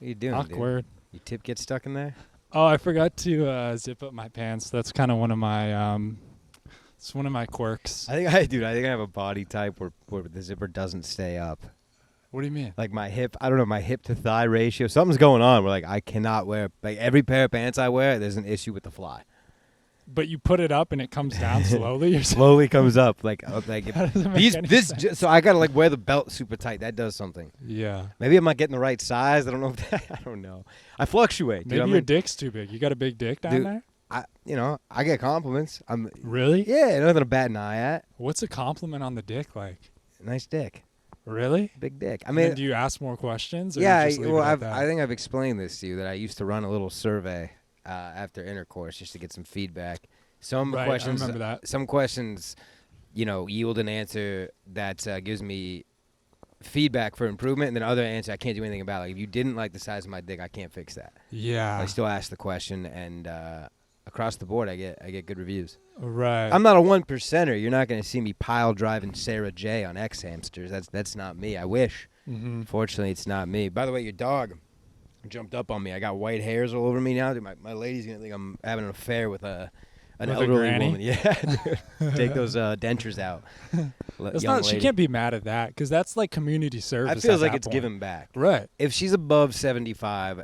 What are you doing, Awkward. dude? Your tip get stuck in there? Oh, I forgot to zip up my pants. That's kind of one of my it's one of my quirks. I think I have a body type where the zipper doesn't stay up. What do you mean? Like my hip, I don't know, my hip to thigh ratio. Something's going on where like I cannot wear, like every pair of pants I wear, there's an issue with the fly. But you put it up and it comes down slowly or something? Slowly comes up like That doesn't make any sense. So I gotta like wear the belt super tight. That does something. Yeah. Maybe I'm not getting the right size. I don't know if that, I don't know. I fluctuate. Maybe your dick's too big. You got a big dick down Dude, there? I get compliments. Really? Yeah, nothing to bat an eye at. What's a compliment on the dick like? Nice dick. Really? Big dick. I And mean, then do you ask more questions? Or yeah, you just leave it at that? I think I've explained this to you that I used to run a little survey after intercourse just to get some feedback. Some Right, questions, I remember that. Some questions, yield an answer that gives me feedback for improvement, and then other answer I can't do anything about. Like if you didn't like the size of my dick, I can't fix that. Yeah. I still ask the question, and across the board, I get good reviews. Right. I'm not a 1%er. You're not going to see me pile driving Sarah J on X Hamsters. That's not me. I wish. Mm-hmm. Fortunately, it's not me. By the way, your dog jumped up on me. I got white hairs all over me now. Dude, my lady's going to think I'm having an affair with an With a elderly granny? woman. Yeah, dude. Take those dentures out. That's Young not. She lady. can't be mad at that because that's like community service. I feel at like that it's point. giving back. Right. If she's above 75,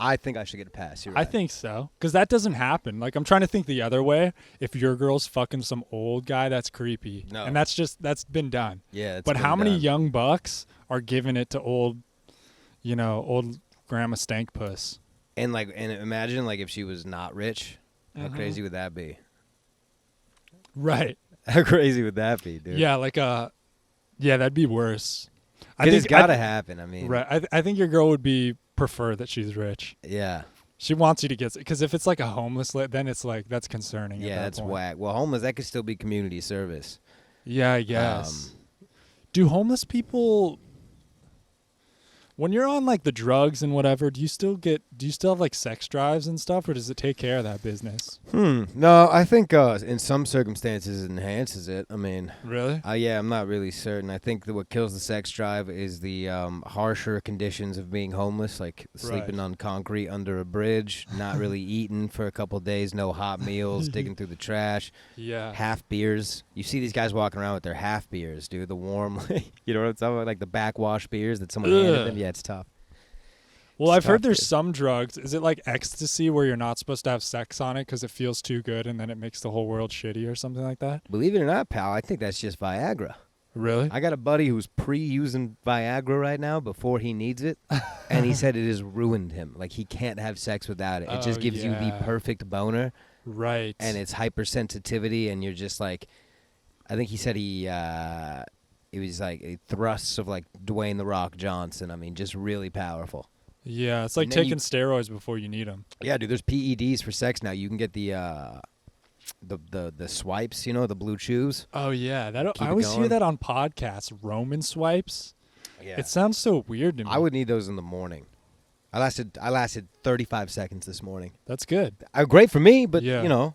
I think I should get a pass. You're I right. think so because that doesn't happen. Like I'm trying to think the other way. If your girl's fucking some old guy, that's creepy. No. And that's been done. Yeah, it's But been how many done. young bucks are giving it to old grandma stank puss? And imagine like if she was not rich, how Mhm. crazy would that be? Right. How crazy would that be, dude? Yeah. That'd be worse. Because it's got to happen. I mean, Right. I think your girl would prefer that she's rich. Yeah. She wants you to get, because if it's like a homeless, then it's like that's concerning. Yeah, at that that's point. whack. Well, homeless, that could still be community service. Yeah, I guess. Do homeless people, when you're on like the drugs and whatever, do you still have like sex drives and stuff, or does it take care of that business? No, I think in some circumstances it enhances it. I mean, Really? yeah, I'm not really certain. I think that what kills the sex drive is the harsher conditions of being homeless, like sleeping on concrete under a bridge, not really eating for a couple days, no hot meals, digging through the trash, Yeah. half beers. You see these guys walking around with their half beers, dude. The warm, you know what I'm talking about? Like the backwash beers that someone handed them. Yeah, it's tough. Well, I've heard tough, there's dude. some drugs. Is it like ecstasy where you're not supposed to have sex on it because it feels too good and then it makes the whole world shitty or something like that? Believe it or not, pal, I think that's just Viagra. Really? I got a buddy who's pre-using Viagra right now before he needs it, and he said it has ruined him. Like, he can't have sex without it. It just gives you the yeah. perfect boner, Right. and it's hypersensitivity, and you're just like, I think he said it was like thrusts of like Dwayne The Rock Johnson. I mean, just really powerful. Yeah, it's like And then taking steroids before you need them. Yeah, dude, there's PEDs for sex now. You can get the swipes, the blue chews. Oh yeah, Keep I it always hear going. that on podcasts. Roman swipes. Yeah. It sounds so weird to me. I would need those in the morning. I lasted 35 seconds this morning. That's good. Great for me, but Yeah.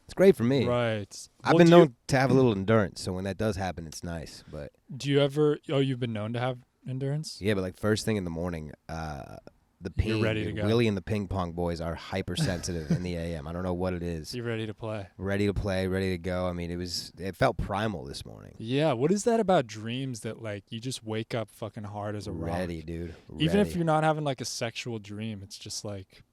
it's great for me. Right. I've been known to have a little endurance, so when that does happen, it's nice. But Do you ever? Oh, you've been known to have endurance. yeah, but like first thing in the morning, You're ready to go. Willie and the Ping Pong Boys are hypersensitive in the AM. I don't know what it is. You're ready to play. Ready to play, ready to go. I mean, it felt primal this morning. Yeah. What is that about dreams that like you just wake up fucking hard as a rock? Ready, dude. Even if Ready. you're not having like a sexual dream, it's just like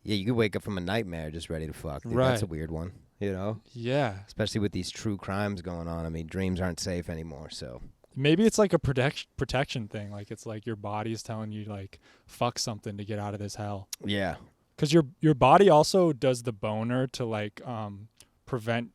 Yeah, you could wake up from a nightmare just ready to fuck. Dude, Right. That's a weird one, yeah. Especially with these true crimes going on. I mean, dreams aren't safe anymore, so. Maybe it's like a protection thing. Like it's like your body's telling you like fuck something to get out of this hell. Yeah. Because your body also does the boner to like prevent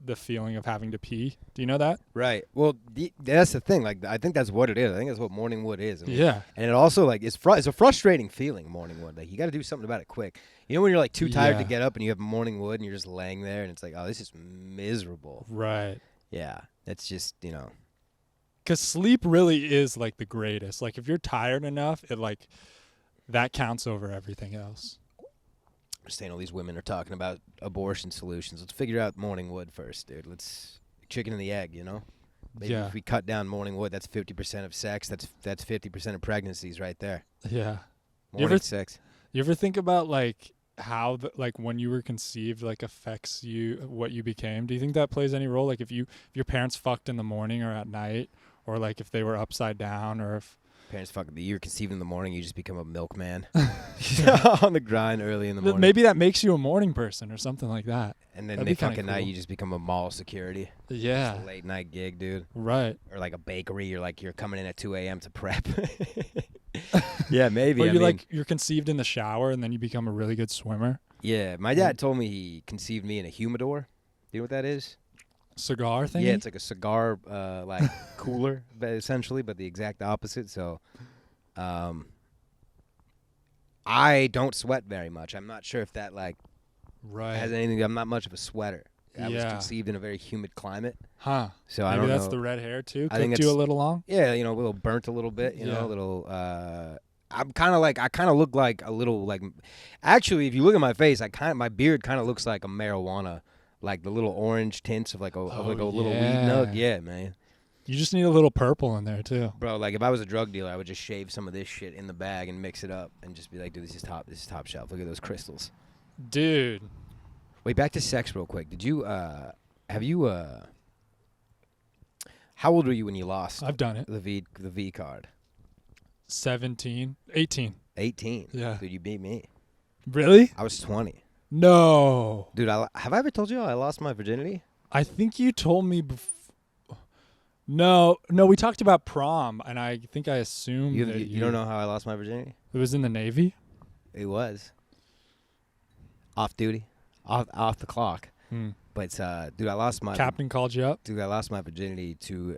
the feeling of having to pee. Do you know that? Right. Well, that's the thing. Like, I think that's what it is. I think that's what morning wood is. I mean, Yeah. And it also like it's a frustrating feeling. Morning wood. Like you got to do something about it quick. You know when you're like too tired to Yeah. get up and you have morning wood and you're just laying there and it's like, oh, this is miserable. Right. Yeah. That's just Because sleep really is like the greatest. Like if you're tired enough, it like that counts over everything else. I'm saying all these women are talking about abortion solutions. Let's figure out morning wood first, dude. Let's chicken and the egg. Maybe if we cut down morning wood, that's 50% of sex. That's 50% of pregnancies right there. Yeah. Morning sex. You ever think about like how like when you were conceived like affects you what you became? Do you think that plays any role? Like if your parents fucked in the morning or at night, or like if they were upside down, or if parents fuck, you're conceived in the morning, you just become a milkman on the grind early in the morning. Maybe that makes you a morning person or something like that. And then they fucking night, you just become a mall security. Yeah. Just a late night gig, dude. Right. Or like a bakery. You're coming in at 2 a.m. to prep. Yeah, maybe. Or you're conceived in the shower and then you become a really good swimmer. Yeah. My dad told me he conceived me in a humidor. Do you know what that is? Cigar thing? Yeah, it's like a cigar like cooler, essentially, but the exact opposite. So I don't sweat very much. I'm not sure if that like has anything. I'm not much of a sweater. I was conceived in a very humid climate. Huh. So maybe I don't know. Maybe that's the red hair too. I think Cooked you a little long? Yeah, a little burnt a little bit, you know, a little I'm kind of like, I kind of look like a little like, actually, if you look at my face, my beard kind of looks like a marijuana, like the little orange tints of like a little weed nug. Yeah, man. You just need a little purple in there too. Bro, like if I was a drug dealer, I would just shave some of this shit in the bag and mix it up and just be like, dude, this is top shelf. Look at those crystals. Dude. Wait, back to sex real quick. Did you, how old were you when you lost? I've done it. The V card. 18. 18? Yeah. Dude, you beat me. Really? I was 20. No. Dude, have I ever told you I lost my virginity? I think you told me before. No, we talked about prom, and I think I assumed you don't know how I lost my virginity? It was in the Navy? It was. Off duty. Off the clock. But, dude, I lost my... Captain called you up? Dude, I lost my virginity to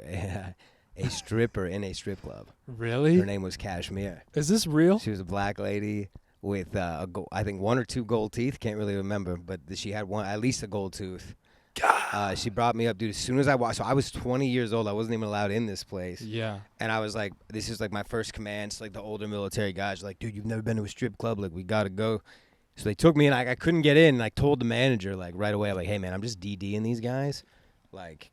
a stripper in a strip club. Really? Her name was Kashmir. Is this real? She was a black lady with, I think, 1 or 2 gold teeth. Can't really remember, but she had at least a gold tooth. She brought me up, dude, as soon as I walked. So I was 20 years old. I wasn't even allowed in this place. Yeah. And I was like, this is like my first command. It's like the older military guys are like, dude, you've never been to a strip club. Like, we got to go. So they took me, and I couldn't get in. And I told the manager, like, right away, like, hey, man, I'm just DDing these guys. Like,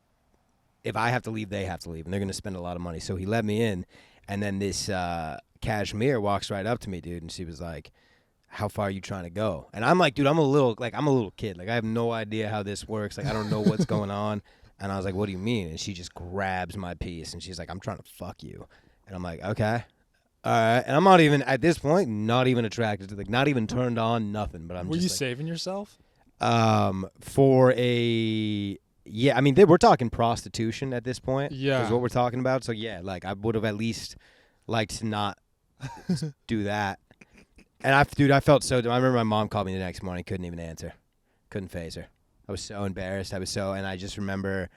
if I have to leave, they have to leave. And they're going to spend a lot of money. So he let me in. And then this Kashmir walks right up to me, dude. And she was like, how far are you trying to go? And I'm like, dude, I'm a little kid. Like, I have no idea how this works. Like, I don't know what's going on. And I was like, what do you mean? And she just grabs my piece. And she's like, I'm trying to fuck you. And I'm like, okay. All right. And I'm not even, at this point, not even attracted to, like, not even turned on, nothing. But I'm Were just you like, saving yourself? For a, yeah, I mean, we're talking prostitution at this point. Yeah. Is what we're talking about. So, yeah, like, I would have at least liked to not do that. And I felt so dumb. I remember my mom called me the next morning, couldn't even answer. Couldn't face her. I was so embarrassed. And I just remember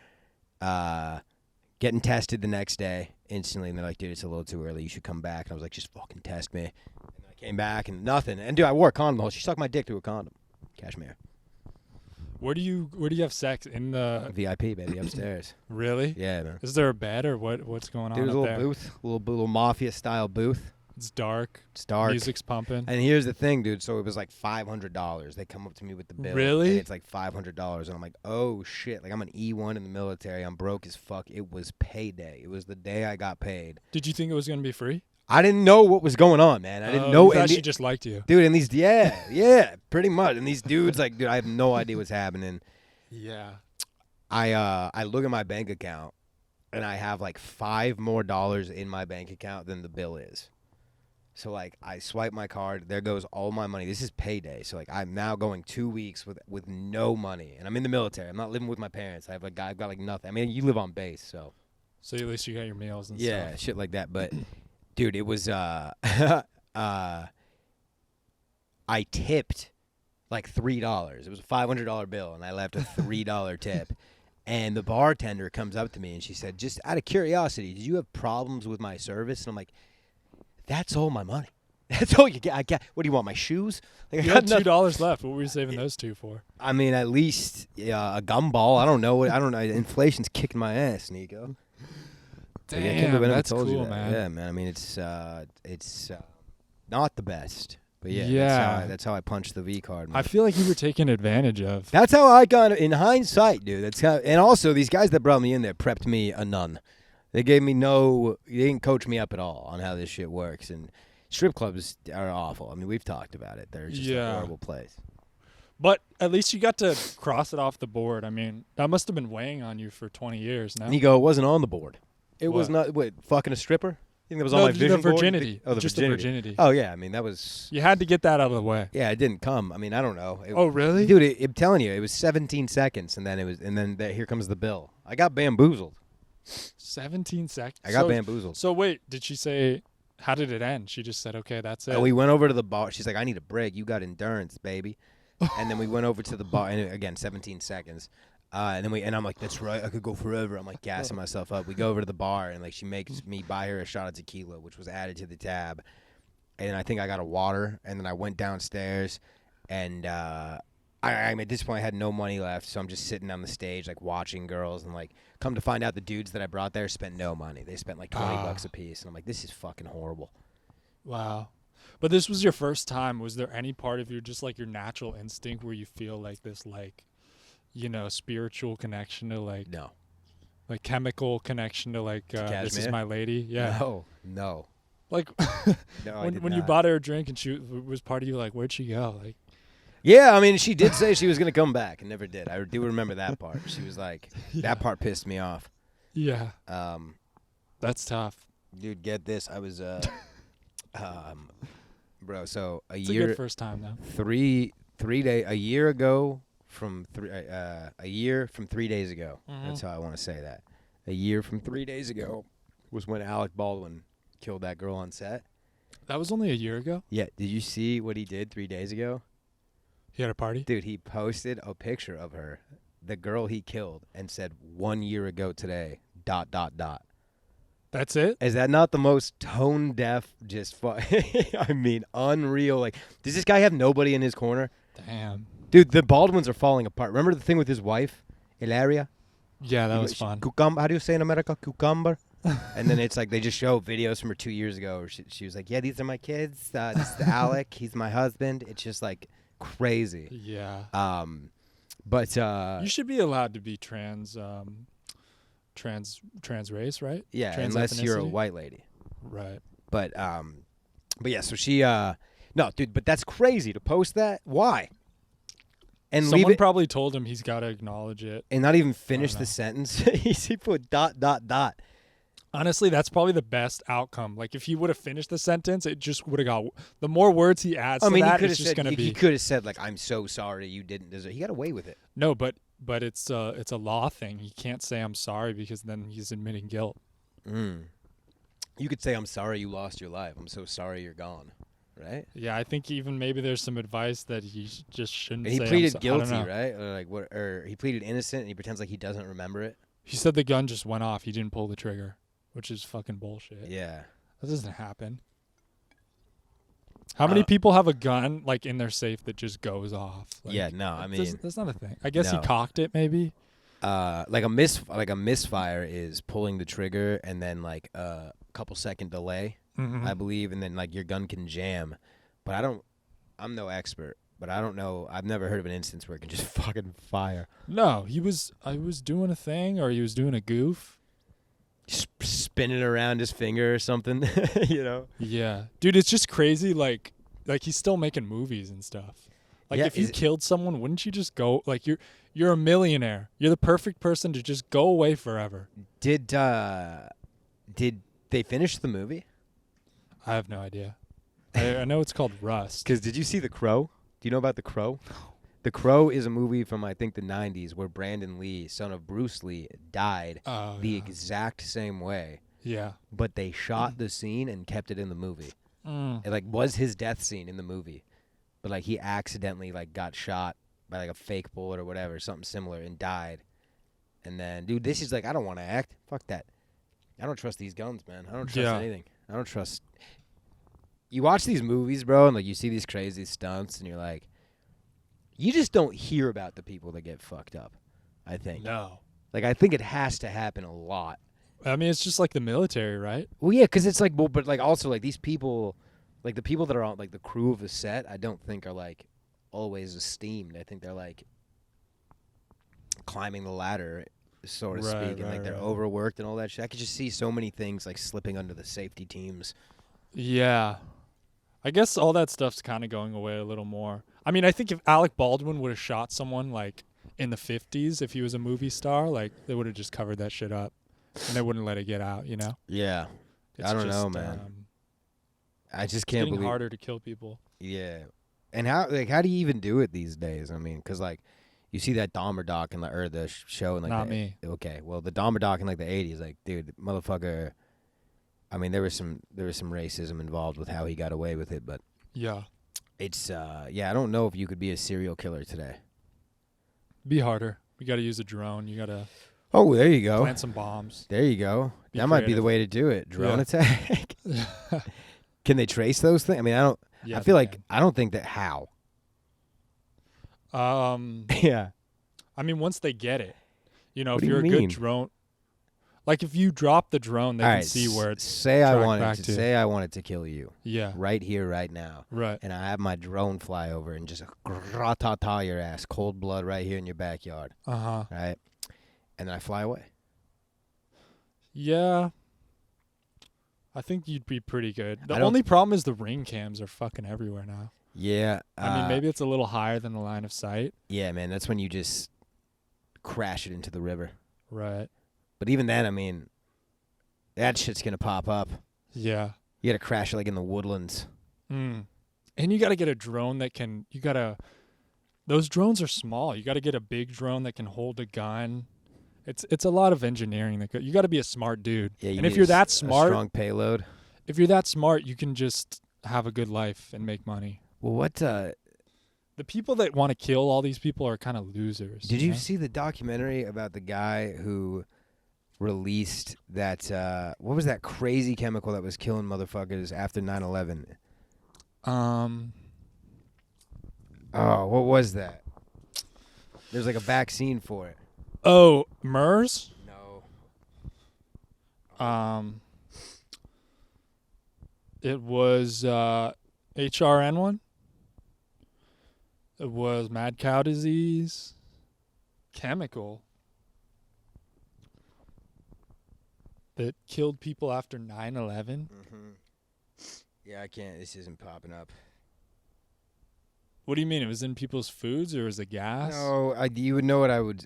getting tested the next day instantly. And they're like, dude, it's a little too early. You should come back. And I was like, just fucking test me. And I came back and nothing. And, dude, I wore a condom the whole. She sucked my dick through a condom. Kashmir. Where do you have sex? In the VIP, baby, upstairs. Really? Yeah, man. Is there a bed or what's going on? There's up a little there? booth, little mafia style booth. It's dark. It's dark. Music's pumping. And here's the thing, dude. So it was like $500. They come up to me with the bill. Really? And it's like $500. And I'm like, oh, shit. Like, I'm an E1 in the military. I'm broke as fuck. It was payday. It was the day I got paid. Did you think it was going to be free? I didn't know what was going on, man. I didn't know. You thought she just liked you. Dude, and these, yeah, pretty much. And these dudes, like, dude, I have no idea what's happening. Yeah. I look at my bank account, and I have like $5 more in my bank account than the bill is. So, like, I swipe my card. There goes all my money. This is payday. So, like, I'm now going 2 weeks with no money. And I'm in the military. I'm not living with my parents. I've got, like, nothing. I mean, you live on base, so. So, at least you got your meals and stuff. Yeah, shit like that. But, dude, it was, I tipped, like, $3. It was a $500 bill, and I left a $3 tip. And the bartender comes up to me, and she said, just out of curiosity, did you have problems with my service? And I'm like, that's all my money. That's all you get. What do you want, my shoes? Like, you had $2 left. What were you saving those two for? I mean, at least a gumball. I don't know. Inflation's kicking my ass, Niko. Damn, that's cool, man. Yeah, man. I mean, it's not the best. But yeah. That's how I punched the V card, man. I feel like you were taken advantage of. That's how I got it in hindsight, dude. And also these guys that brought me in there prepped me a none. They didn't coach me up at all on how this shit works. And strip clubs are awful. I mean, we've talked about it. They're just a horrible place. But at least you got to cross it off the board. I mean, that must have been weighing on you for 20 years now. Niko, it wasn't on the board. It was not, fucking a stripper? You think that was on my vision board? Virginity. The virginity. Oh, yeah. I mean, that was... You had to get that out of the way. Yeah, it didn't come. I mean, I don't know. Oh, really? Dude, I'm telling you, it was 17 seconds, and then here comes the bill. I got bamboozled. 17 seconds? I got bamboozled. So, wait, did she say... How did it end? She just said, okay, that's it. We went over to the bar. She's like, I need a break. You got endurance, baby. And then we went over to the bar, and again, 17 seconds. And I'm like, that's right, I could go forever. I'm like gassing myself up. We go over to the bar, and like she makes me buy her a shot of tequila, which was added to the tab. And I think I got a water, and then I went downstairs, and I at this point I had no money left, so I'm just sitting on the stage like watching girls, and like come to find out the dudes that I brought there spent no money. They spent like $20 a piece, and I'm like, this is fucking horrible. Wow. But this was your first time. Was there any part of your just like your natural instinct where you feel like this like, you know, spiritual connection to like no, like chemical connection to like this is my lady? Yeah. No. Like no, when you bought her a drink and she was part of you, like where'd she go? Like. Yeah, I mean, she did say she was gonna come back and never did. I do remember that part. She was like, that part pissed me off. Yeah. That's tough. Dude, get this. I was bro, so a it's year. A good first time though. 3 days. A year ago from 3 days ago. Mm-hmm. That's how I want to say that. A year from 3 days ago was when Alec Baldwin killed that girl on set. That was only a year ago? Yeah. Did you see what he did 3 days ago? He had a party? Dude, he posted a picture of her, the girl he killed, and said 1 year ago today, ... That's it? Is that not the most tone deaf, I mean, unreal? Like, does this guy have nobody in his corner? Damn. Dude, the Baldwins are falling apart. Remember the thing with his wife, Hilaria? Yeah, that was fun. How do you say in America? Cucumber? And then it's like they just show videos from her 2 years ago where she was like, yeah, these are my kids. This is Alec. He's my husband. It's just like crazy. Yeah. But you should be allowed to be trans race, right? Yeah, trans unless ethnicity? you're a white lady. Right. But yeah, so she no, dude, but that's crazy to post that. Why? And someone probably told him he's got to acknowledge it and not even finish the sentence. He put ... Honestly, that's probably the best outcome. Like if he would have finished the sentence, it just would have got the more words he adds to that, it's just going to be. He could have said like, "I'm so sorry, you didn't deserve." He got away with it. No, but it's a law thing. He can't say I'm sorry because then he's admitting guilt. You could say, "I'm sorry you lost your life. I'm so sorry you're gone." Right? Yeah, I think even maybe there's some advice that he just shouldn't. And he say pleaded guilty, right? Or like what? Or he pleaded innocent, and he pretends like he doesn't remember it. He said the gun just went off. He didn't pull the trigger, which is fucking bullshit. Yeah, that doesn't happen. How many people have a gun like in their safe that just goes off? Like, yeah, no, I mean that's not a thing. I guess he cocked it, maybe. Like a misfire is pulling the trigger and then like a couple second delay. I believe, and then like your gun can jam. But I'm no expert, but I don't know. I've never heard of an instance where it can just fucking fire. No, I was doing a thing, or he was doing a goof. Spinning around his finger or something, you know? Yeah. Dude, it's just crazy. Like he's still making movies and stuff. Like if you killed someone, wouldn't you just go, like you're a millionaire. You're the perfect person to just go away forever. Did they finish the movie? I have no idea. I know it's called Rust. Because did you see The Crow? Do you know about The Crow? No. The Crow is a movie from, I think, the 90s where Brandon Lee, son of Bruce Lee, died the exact same way. Yeah. But they shot the scene and kept it in the movie. It, like, was his death scene in the movie. But, like, he accidentally, like, got shot by, like, a fake bullet or whatever, something similar, and died. And then, dude, this is, like, I don't want to act. Fuck that. I don't trust these guns, man. I don't trust anything. I don't trust. You watch these movies, bro, and like you see these crazy stunts, and you're like, you just don't hear about the people that get fucked up. I think. No. Like I think it has to happen a lot. I mean, it's just like the military, right? Well, yeah, because it's like, well, but like also like these people, Like the people that are on like the crew of a set, I don't think are like always esteemed. I think they're like climbing the ladder, so to speak, and like they're overworked and all that shit. I could just see so many things like slipping under the safety teams. Yeah. I guess all that stuff's kind of going away a little more. I mean, I think if Alec Baldwin would have shot someone like in the 50s, if he was a movie star, like they would have just covered that shit up and they wouldn't let it get out, you know? Yeah. I don't know, man. I just can't believe. It's getting harder to kill people. Yeah. And how do you even do it these days? I mean, because like you see that Dahmer doc in the show in like Not me. Okay, well the Dahmer doc in like the 80s, like dude, motherfucker. I mean, there was some racism involved with how he got away with it, but yeah, it's I don't know if you could be a serial killer today. Be harder. You got to use a drone. You got to. Oh, there you go. Plant some bombs. There you go. Be that creative. Might be the way to do it. Drone attack. Can they trace those things? I mean, I don't. Yeah, I feel like I don't think that how. Yeah. I mean, once they get it, you know, What if do you're you a mean? good drone, like if you drop the drone, they can see where it's. Say I wanted to kill you. Yeah. Right here, right now. Right. And I have my drone fly over and just gra-ta-ta your ass, cold blood right here in your backyard. Right. And then I fly away. Yeah. I think you'd be pretty good. The only problem is the ring cams are fucking everywhere now. Yeah. I mean, maybe it's a little higher than the line of sight. Yeah, man. That's when you just crash it into the river. Right. But even then, I mean, that shit's going to pop up. Yeah. You got to crash it like in the woodlands. And you got to get a drone that can, those drones are small. You got to get a big drone that can hold a gun. It's a lot of engineering. You got to be a smart dude. Yeah, and if you're that smart, a strong payload. If you're that smart, you can just have a good life and make money. Well, what? The people that want to kill all these people are kind of losers. Did you see the documentary about the guy who released that? What was that crazy chemical that was killing motherfuckers after 9/11? Oh, what was that? There's like a vaccine for it. Oh, MERS? No. It was HRN1. It was mad cow disease. Chemical that killed people after 9/11. Yeah, I can't. This isn't popping up. What do you mean? It was in people's foods or was it gas? No, you would know what I would.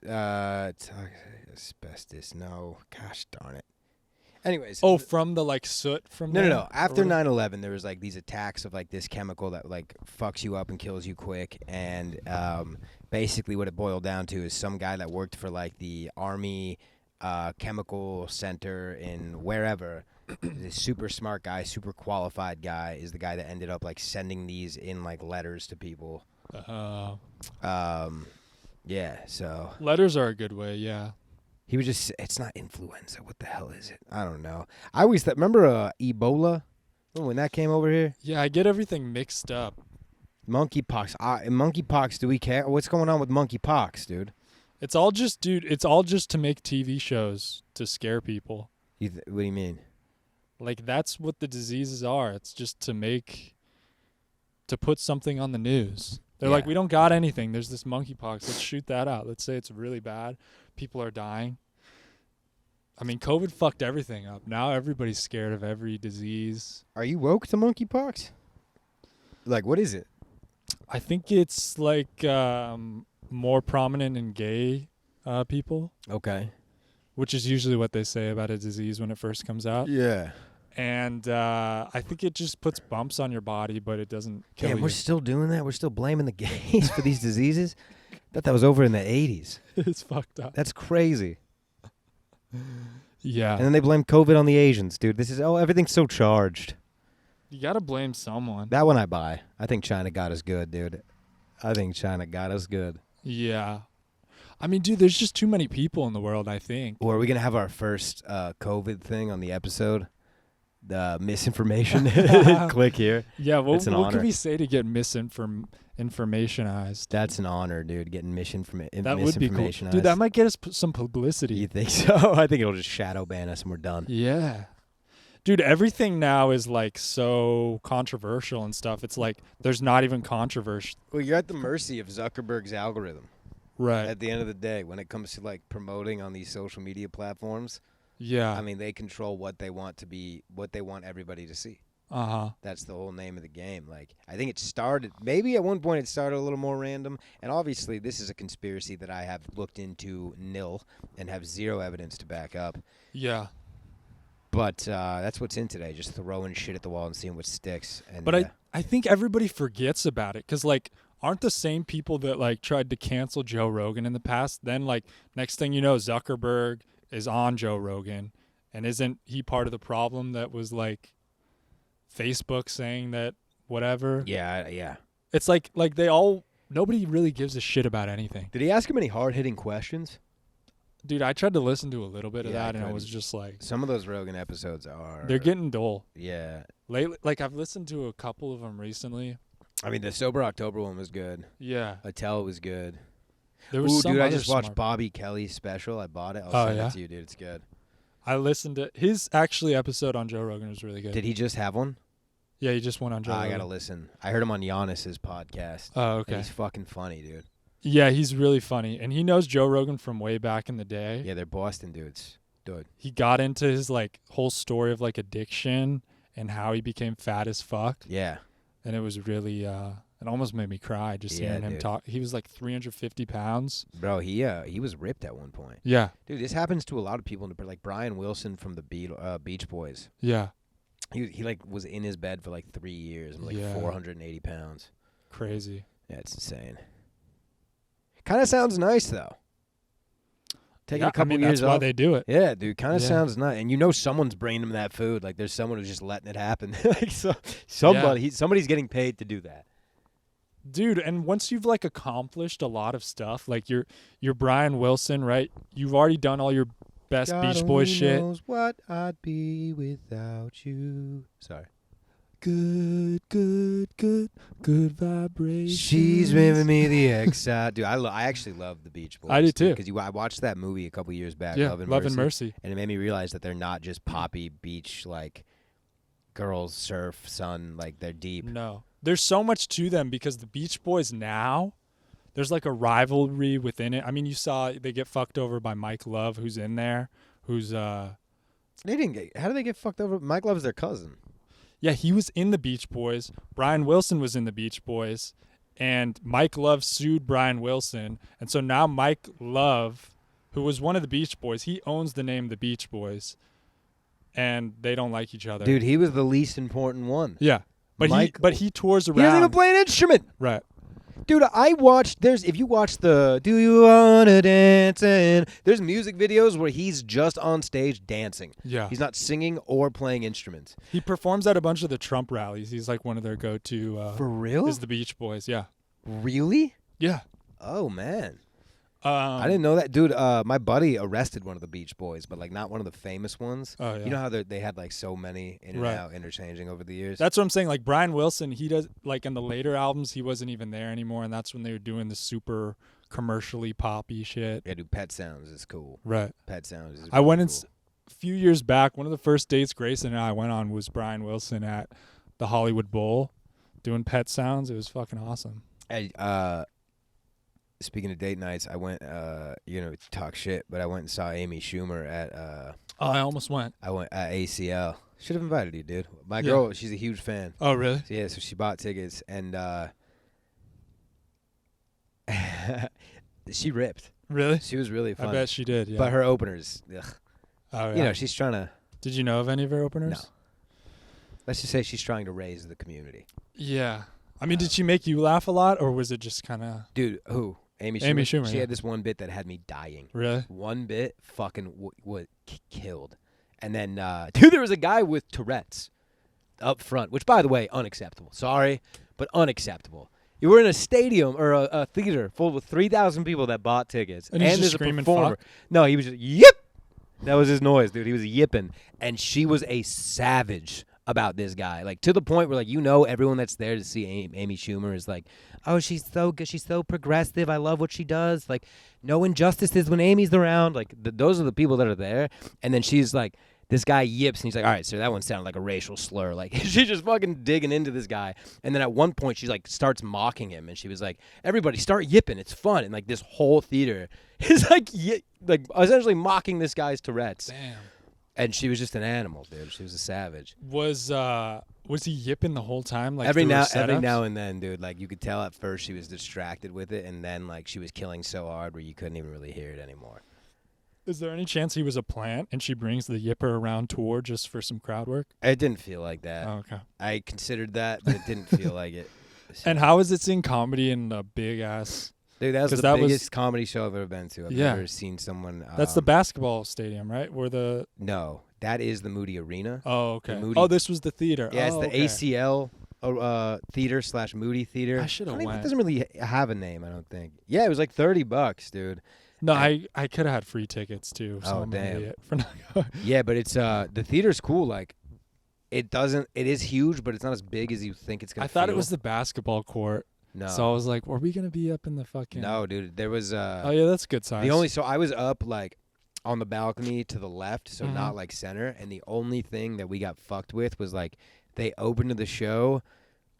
Asbestos. No. Gosh darn it. Anyways. Oh, from the like soot from there? No. After 9/11, there was like these attacks of like this chemical that like fucks you up and kills you quick. And basically what it boiled down to is some guy that worked for like the Army chemical center in wherever. This super smart guy, super qualified guy is the guy that ended up like sending these in like letters to people. Yeah, so. Letters are a good way, yeah. He was just, it's not influenza. What the hell is it? I don't know. I always thought, remember Ebola? When that came over here? Yeah, I get everything mixed up. Monkeypox. Monkeypox, do we care? What's going on with monkeypox, dude? It's all just to make TV shows to scare people. What do you mean? Like, that's what the diseases are. It's just to put something on the news. They're like, we don't got anything. There's this monkeypox. Let's shoot that out. Let's say it's really bad. People are dying. I mean, COVID fucked everything up. Now everybody's scared of every disease. Are you woke to monkeypox? Like, what is it? I think it's like more prominent in gay people. Okay. Which is usually what they say about a disease when it first comes out. Yeah. And I think it just puts bumps on your body, but it doesn't kill you. We're still doing that? We're still blaming the gays for these diseases? I thought that was over in the 80s. It's fucked up. That's crazy. Yeah. And then they blame COVID on the Asians, dude. Everything's so charged. You got to blame someone. That one I buy. I think China got us good, dude. I think China got us good. Yeah. I mean, dude, there's just too many people in the world, I think. Or are we going to have our first COVID thing on the episode? The misinformation. Click here. Yeah, what can we say to get misinformationized? That's an honor, dude, getting misinformationized. That would be cool. Dude, that might get us some publicity. You think so? I think it'll just shadow ban us and we're done. Yeah. Dude, everything now is like so controversial and stuff. It's like there's not even controversy. Well, you're at the mercy of Zuckerberg's algorithm. Right. At the end of the day, when it comes to like promoting on these social media platforms, Yeah. I mean, they control what they want to be, what they want everybody to see. That's the whole name of the game. Like, I think it started, maybe at one point it started a little more random. And obviously, this is a conspiracy that I have looked into nil and have zero evidence to back up. Yeah. But that's what's in today, just throwing shit at the wall and seeing what sticks. And, but I think everybody forgets about it because, like, aren't the same people that, like, tried to cancel Joe Rogan in the past, then, like, next thing you know, Zuckerberg is on Joe Rogan. And isn't he part of the problem that was, like, Facebook saying that whatever? Yeah. It's like nobody really gives a shit about anything. Did he ask him any hard-hitting questions? Dude, I tried to listen to a little bit of that, and it was just like... Some of those Rogan episodes are... They're getting dull. Yeah. Lately, like, I've listened to a couple of them recently. I mean, the Sober October one was good. Yeah. Attell was good. There was some dude, other I just watched smart... Bobby Kelly's special. I bought it. I'll send it to you, dude. It's good. I listened to... His, actually, episode on Joe Rogan was really good. Did he just have one? Yeah, he just went on Joe Rogan. I gotta listen. I heard him on Giannis's podcast. Oh, okay. He's fucking funny, dude. Yeah, he's really funny. And he knows Joe Rogan from way back in the day. Yeah, they're Boston dudes. Dude. He got into his, like, whole story of, like, addiction and how he became fat as fuck. Yeah. And it was really, it almost made me cry just hearing him talk. He was, like, 350 pounds. Bro, he was ripped at one point. Yeah. Dude, this happens to a lot of people, like Brian Wilson from the Beach Boys. Yeah. He like, was in his bed for, like, 3 years and, like, 480 pounds. Crazy. Yeah, it's insane. Kind of sounds nice, though. Taking a couple years that's why they do it. Yeah, dude, kind of sounds nice. And you know someone's bringing him that food. Like, there's someone who's just letting it happen. Like, somebody's getting paid to do that. Dude, and once you've, like, accomplished a lot of stuff, like, you're Brian Wilson, right? You've already done all your best Beach Boys shit. God knows what I'd be without you. Sorry. Good vibrations. She's giving me the excitement. Dude, I actually love the Beach Boys. I do too. Because I watched that movie a couple years back, Yeah, Love and Mercy. And it made me realize that they're not just poppy beach, like, girls, surf, sun, like, they're deep. No. There's so much to them because the Beach Boys now, there's, like, a rivalry within it. I mean, you saw they get fucked over by Mike Love, who's in there, who's... They didn't get... How did they get fucked over? Mike Love's their cousin. Yeah, he was in the Beach Boys. Brian Wilson was in the Beach Boys. And Mike Love sued Brian Wilson. And so now Mike Love, who was one of the Beach Boys, he owns the name The Beach Boys. And they don't like each other. Dude, he was the least important one. Yeah. But he tours around. He doesn't even play an instrument. Right. Dude, I watched, if you watch the Do You Wanna Dance? And there's music videos where he's just on stage dancing. Yeah. He's not singing or playing instruments. He performs at a bunch of the Trump rallies. He's like one of their go-to. For real? Is the Beach Boys, yeah. Really? Yeah. Oh, man. I didn't know that. Dude, my buddy arrested one of the Beach Boys, but, like, not one of the famous ones. Oh, yeah. You know how they had, like, so many in and out interchanging over the years? That's what I'm saying. Like, Brian Wilson, he does, like, in the later albums, he wasn't even there anymore, and that's when they were doing the super commercially poppy shit. Yeah, dude, Pet Sounds is cool. Right. Pet Sounds is I went cool. a few years back, one of the first dates Grayson and I went on was Brian Wilson at the Hollywood Bowl doing Pet Sounds. It was fucking awesome. Hey, speaking of date nights, I went, talk shit, but I went and saw Amy Schumer at... I almost went. I went at ACL. Should have invited you, dude. My girl, she's a huge fan. Oh, really? So, yeah, so she bought tickets, and she ripped. Really? She was really fun. I bet she did, yeah. But her openers, ugh. Oh, yeah. You know, she's trying to... Did you know of any of her openers? No. Let's just say she's trying to raise the community. Yeah. I mean, did she make you laugh a lot, or was it just kind of... Dude, who? Amy Schumer? Amy Schumer, She had this one bit that had me dying. Really? One bit fucking killed. And then, dude, there was a guy with Tourette's up front, which, by the way, unacceptable. Sorry, but unacceptable. You were in a stadium or a theater full with 3,000 people that bought tickets. And he's just there's a screaming, performer. fuck? No, he was just, yip! That was his noise, dude. He was yipping. And she was a savage about this guy, like, to the point where, like, everyone that's there to see Amy Schumer is like, oh, she's so good, she's so progressive, I love what she does, like, no injustices when Amy's around, like, those are the people that are there. And then she's like, This guy yips, and he's like, all right, sir, that one sounded like a racial slur. Like, she's just fucking digging into this guy. And then at one point, she, like, starts mocking him, and she was like, everybody, start yipping. It's fun. And, like, this whole theater is, like, essentially mocking this guy's Tourette's. Damn. And she was just an animal, dude. She was a savage. Was he yipping the whole time? Like every now and then, dude. Like, you could tell at first she was distracted with it, and then, like, she was killing so hard where you couldn't even really hear it anymore. Is there any chance he was a plant and she brings the yipper around tour just for some crowd work? It didn't feel like that. Oh, okay. I considered that, but it didn't feel like it. So. And how is it seeing comedy in a big ass? Dude, that was the biggest comedy show I've ever been to. I've never seen someone. That's the basketball stadium, right? No, that is the Moody Arena. Oh, okay. This was the theater. Yeah, it's the ACL theater / Moody Theater. I should have went. It doesn't really have a name, I don't think. Yeah, it was like $30, dude. No, I could have had free tickets too. So oh, I'm damn. an idiot for not going. Yeah, but it's the theater's cool. Like, it is huge, but it's not as big as you think it's gonna. I thought it was the basketball court. No. So I was like, are we gonna be up in the fucking? No, dude. There was. Oh yeah, that's good size. So I was up like on the balcony to the left, so not like center. And the only thing that we got fucked with was like they opened the show,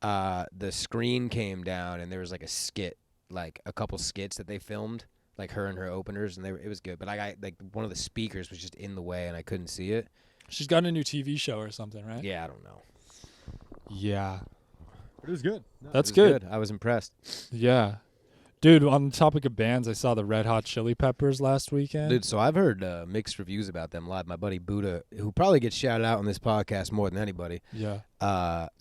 the screen came down, and there was like a skit, like a couple skits that they filmed. Like her and her openers, and it was good. But I got like one of the speakers was just in the way, and I couldn't see it. She's got a new TV show or something, right? Yeah, I don't know. Yeah, but it was good. That's good. I was impressed. Yeah, dude. On the topic of bands, I saw the Red Hot Chili Peppers last weekend. Dude, so I've heard mixed reviews about them live. My buddy Buddha, who probably gets shouted out on this podcast more than anybody,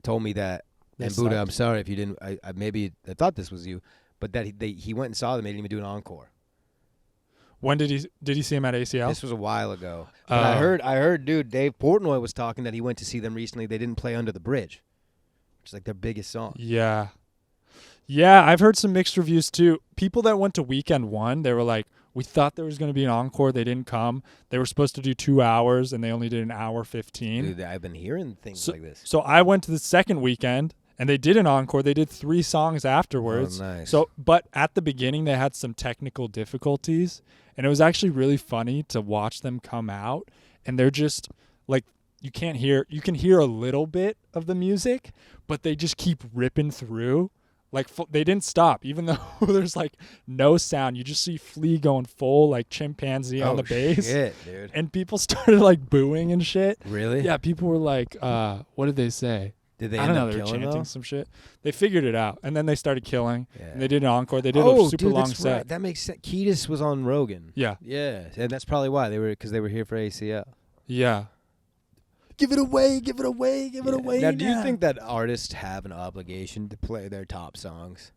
told me that. And Buddha, I'm sorry if you didn't. I thought this was you, but that he went and saw them. They didn't even do an encore. When did he see him at ACL? This was a while ago. But I heard, dude, Dave Portnoy was talking that he went to see them recently. They didn't play Under the Bridge, which is like their biggest song. Yeah. Yeah, I've heard some mixed reviews too. People that went to Weekend 1, they were like, we thought there was going to be an encore. They didn't come. They were supposed to do 2 hours, and they only did an hour 15. Dude, I've been hearing things like this. So I went to the second weekend, and they did an encore. They did 3 songs afterwards. Oh, nice. But at the beginning, they had some technical difficulties, and it was actually really funny to watch them come out, and they're just like, you can hear a little bit of the music, but they just keep ripping through. Like, they didn't stop, even though there's, like, no sound. You just see Flea going full, like, chimpanzee on the bass. Shit, dude. And people started, like, booing and shit. Really? Yeah, people were like, what did they say? Did they I end don't up know, they were killing chanting some shit. They figured it out, and then they started killing. Yeah. And they did an encore. They did a super long set. Right. That makes sense. Kiedis was on Rogan. Yeah. Yeah, and that's probably why because they were here for ACL. Yeah. Give it away, give it away, give it away. Now, do you think that artists have an obligation to play their top songs?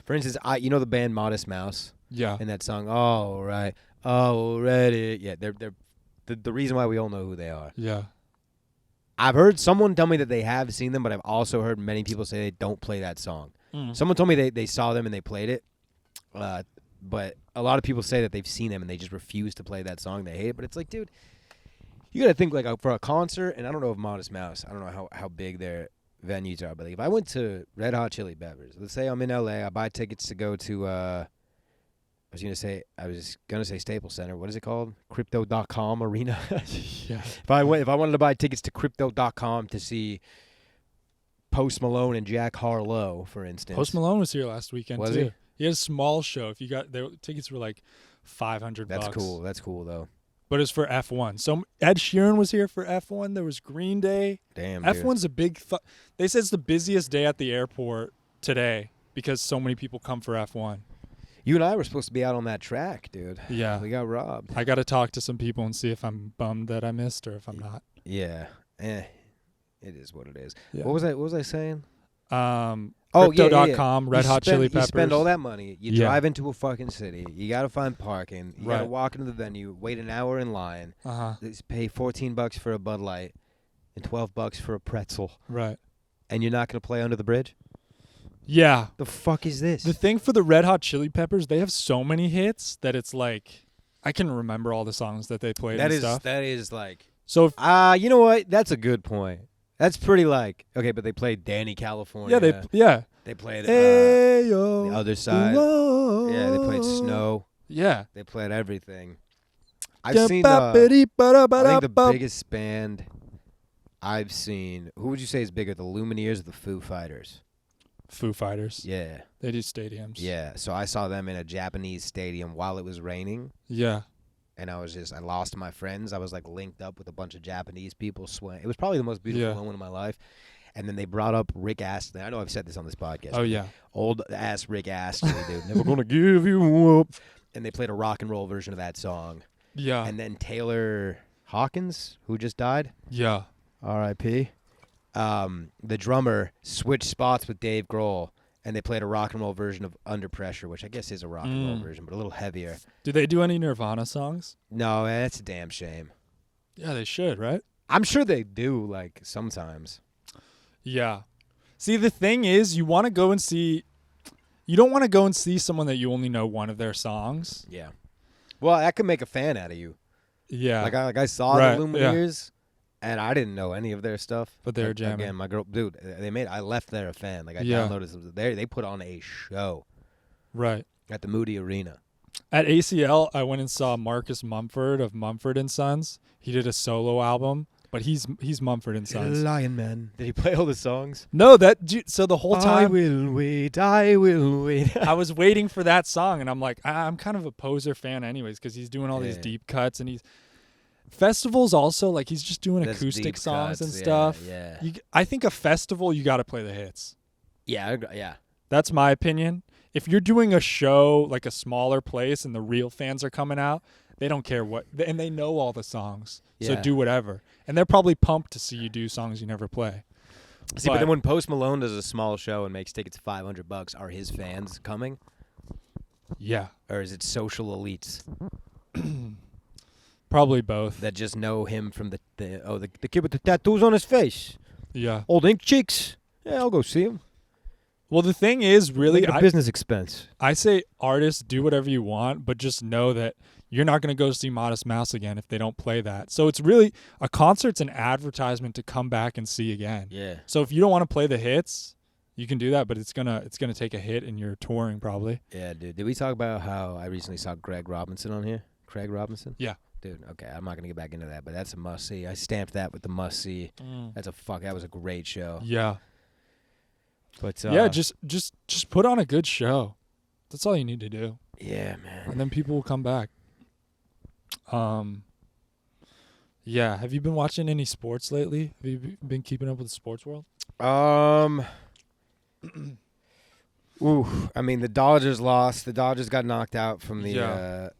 For instance, you know the band Modest Mouse? Yeah. And that song, "All Right, Already." Yeah, they're the reason why we all know who they are. Yeah. I've heard someone tell me that they have seen them, but I've also heard many people say they don't play that song. Someone told me they saw them and they played it, but a lot of people say that they've seen them and they just refuse to play that song. They hate it, but it's like, dude, you got to think like for a concert, and I don't know if Modest Mouse, I don't know how big their venues are, but like if I went to Red Hot Chili Peppers, let's say I'm in LA, I buy tickets to go to, I was gonna say Staples Center. What is it called? Crypto.com Arena. Yeah. If I wanted to buy tickets to Crypto.com to see Post Malone and Jack Harlow, for instance. Post Malone was here last weekend Was too. he? He had a small show. If you got their tickets were like $500. That's cool. That's cool though. But it's for F1. So Ed Sheeran was here for F1. There was Green Day. Damn, F1's a big they said it's the busiest day at the airport today because so many people come for F1. You and I were supposed to be out on that track, dude. Yeah. We got robbed. I got to talk to some people and see if I'm bummed that I missed or if I'm not. Yeah. It is what it is. Yeah. What was I saying? Crypto.com, Red Hot Chili Peppers. You spend all that money. You drive into a fucking city. You got to find parking. You got to walk into the venue, wait an hour in line. Pay $14 for a Bud Light and $12 for a pretzel. Right. And you're not going to play Under the Bridge? Yeah. The fuck is this? The thing for the Red Hot Chili Peppers, they have so many hits that it's like I can remember all the songs that they played and stuff. That is like so if, you know what? That's a good point. That's pretty like okay, but they played Danny California. They played the other side. Whoa. Yeah, they played Snow. Yeah. They played everything. I've seen. I think the biggest band I've seen. Who would you say is bigger, the Lumineers or the Foo Fighters? Foo Fighters. Yeah. They do stadiums. Yeah. So I saw them in a Japanese stadium while it was raining. Yeah. And I lost my friends. I was like linked up with a bunch of Japanese people swaying. It was probably the most beautiful moment of my life. And then they brought up Rick Astley. I know I've said this on this podcast. Oh, yeah. Old ass Rick Astley, dude. Never gonna give you up. And they played a rock and roll version of that song. Yeah. And then Taylor Hawkins, who just died. Yeah. R.I.P. The drummer switched spots with Dave Grohl. And they played a rock and roll version of Under Pressure, which I guess is a rock and roll version, but a little heavier. Do they do any Nirvana songs? No, that's a damn shame. Yeah, they should, right? I'm sure they do, like, sometimes. Yeah. See, the thing is, you want to go and see... You don't want to go and see someone that you only know one of their songs. Yeah. Well, that could make a fan out of you. Yeah. Like I saw the Lumineers, and I didn't know any of their stuff. But they were jamming. Again, my girl, dude, I left there a fan. Like, I downloaded something. They put on a show. Right. At the Moody Arena. At ACL, I went and saw Marcus Mumford of Mumford & Sons. He did a solo album, but he's Mumford & Sons. Lion Man. Did he play all the songs? No, so the whole time... I will wait. I was waiting for that song, and I'm like, I'm kind of a Poser fan anyways, because he's doing all these deep cuts, and he's... Festivals also, like, he's just doing acoustic songs and stuff. Yeah. I think a festival, you got to play the hits. Yeah. That's my opinion. If you're doing a show, like a smaller place, and the real fans are coming out, they don't care what, and they know all the songs, so do whatever. And they're probably pumped to see you do songs you never play. See, but then when Post Malone does a small show and makes tickets $500, are his fans coming? Yeah. Or is it social elites? Probably both. That just know him from the kid with the tattoos on his face. Yeah. Old ink cheeks. Yeah, I'll go see him. Well, the thing is, really, a business expense. I say artists, do whatever you want, but just know that you're not going to go see Modest Mouse again if they don't play that. So it's really, a concert's an advertisement to come back and see again. Yeah. So if you don't want to play the hits, you can do that, but it's gonna take a hit in your touring probably. Yeah, dude. Did we talk about how I recently saw Greg Robinson on here? Craig Robinson? Yeah. Dude, okay, I'm not gonna get back into that, but that's a must see. I stamped that with the must see. That was a great show. Yeah. But just put on a good show. That's all you need to do. Yeah, man. And then people will come back. Yeah. Have you been watching any sports lately? Have you been keeping up with the sports world? I mean, the Dodgers lost. The Dodgers got knocked out from the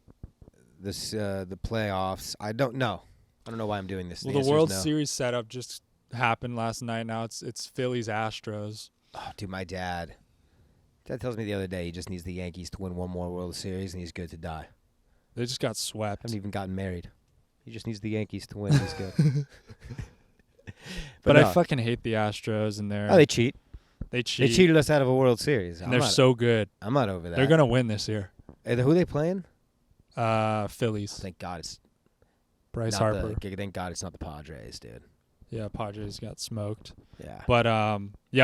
playoffs. I don't know why I'm doing this. Well, the World Series setup just happened last night. Now it's Phillies Astros. Oh, dude, my dad tells me the other day he just needs the Yankees to win one more World Series and he's good to die. They just got swept. Haven't even gotten married. He just needs the Yankees to win. He's good. but no. I fucking hate the Astros and they cheat. They cheat. They cheated us out of a World Series. And they're so good. I'm not over that. They're gonna win this year. Who are they playing? Phillies. Thank God it's Bryce Harper. Thank God it's not the Padres, dude. Yeah, Padres got smoked. Yeah. But, I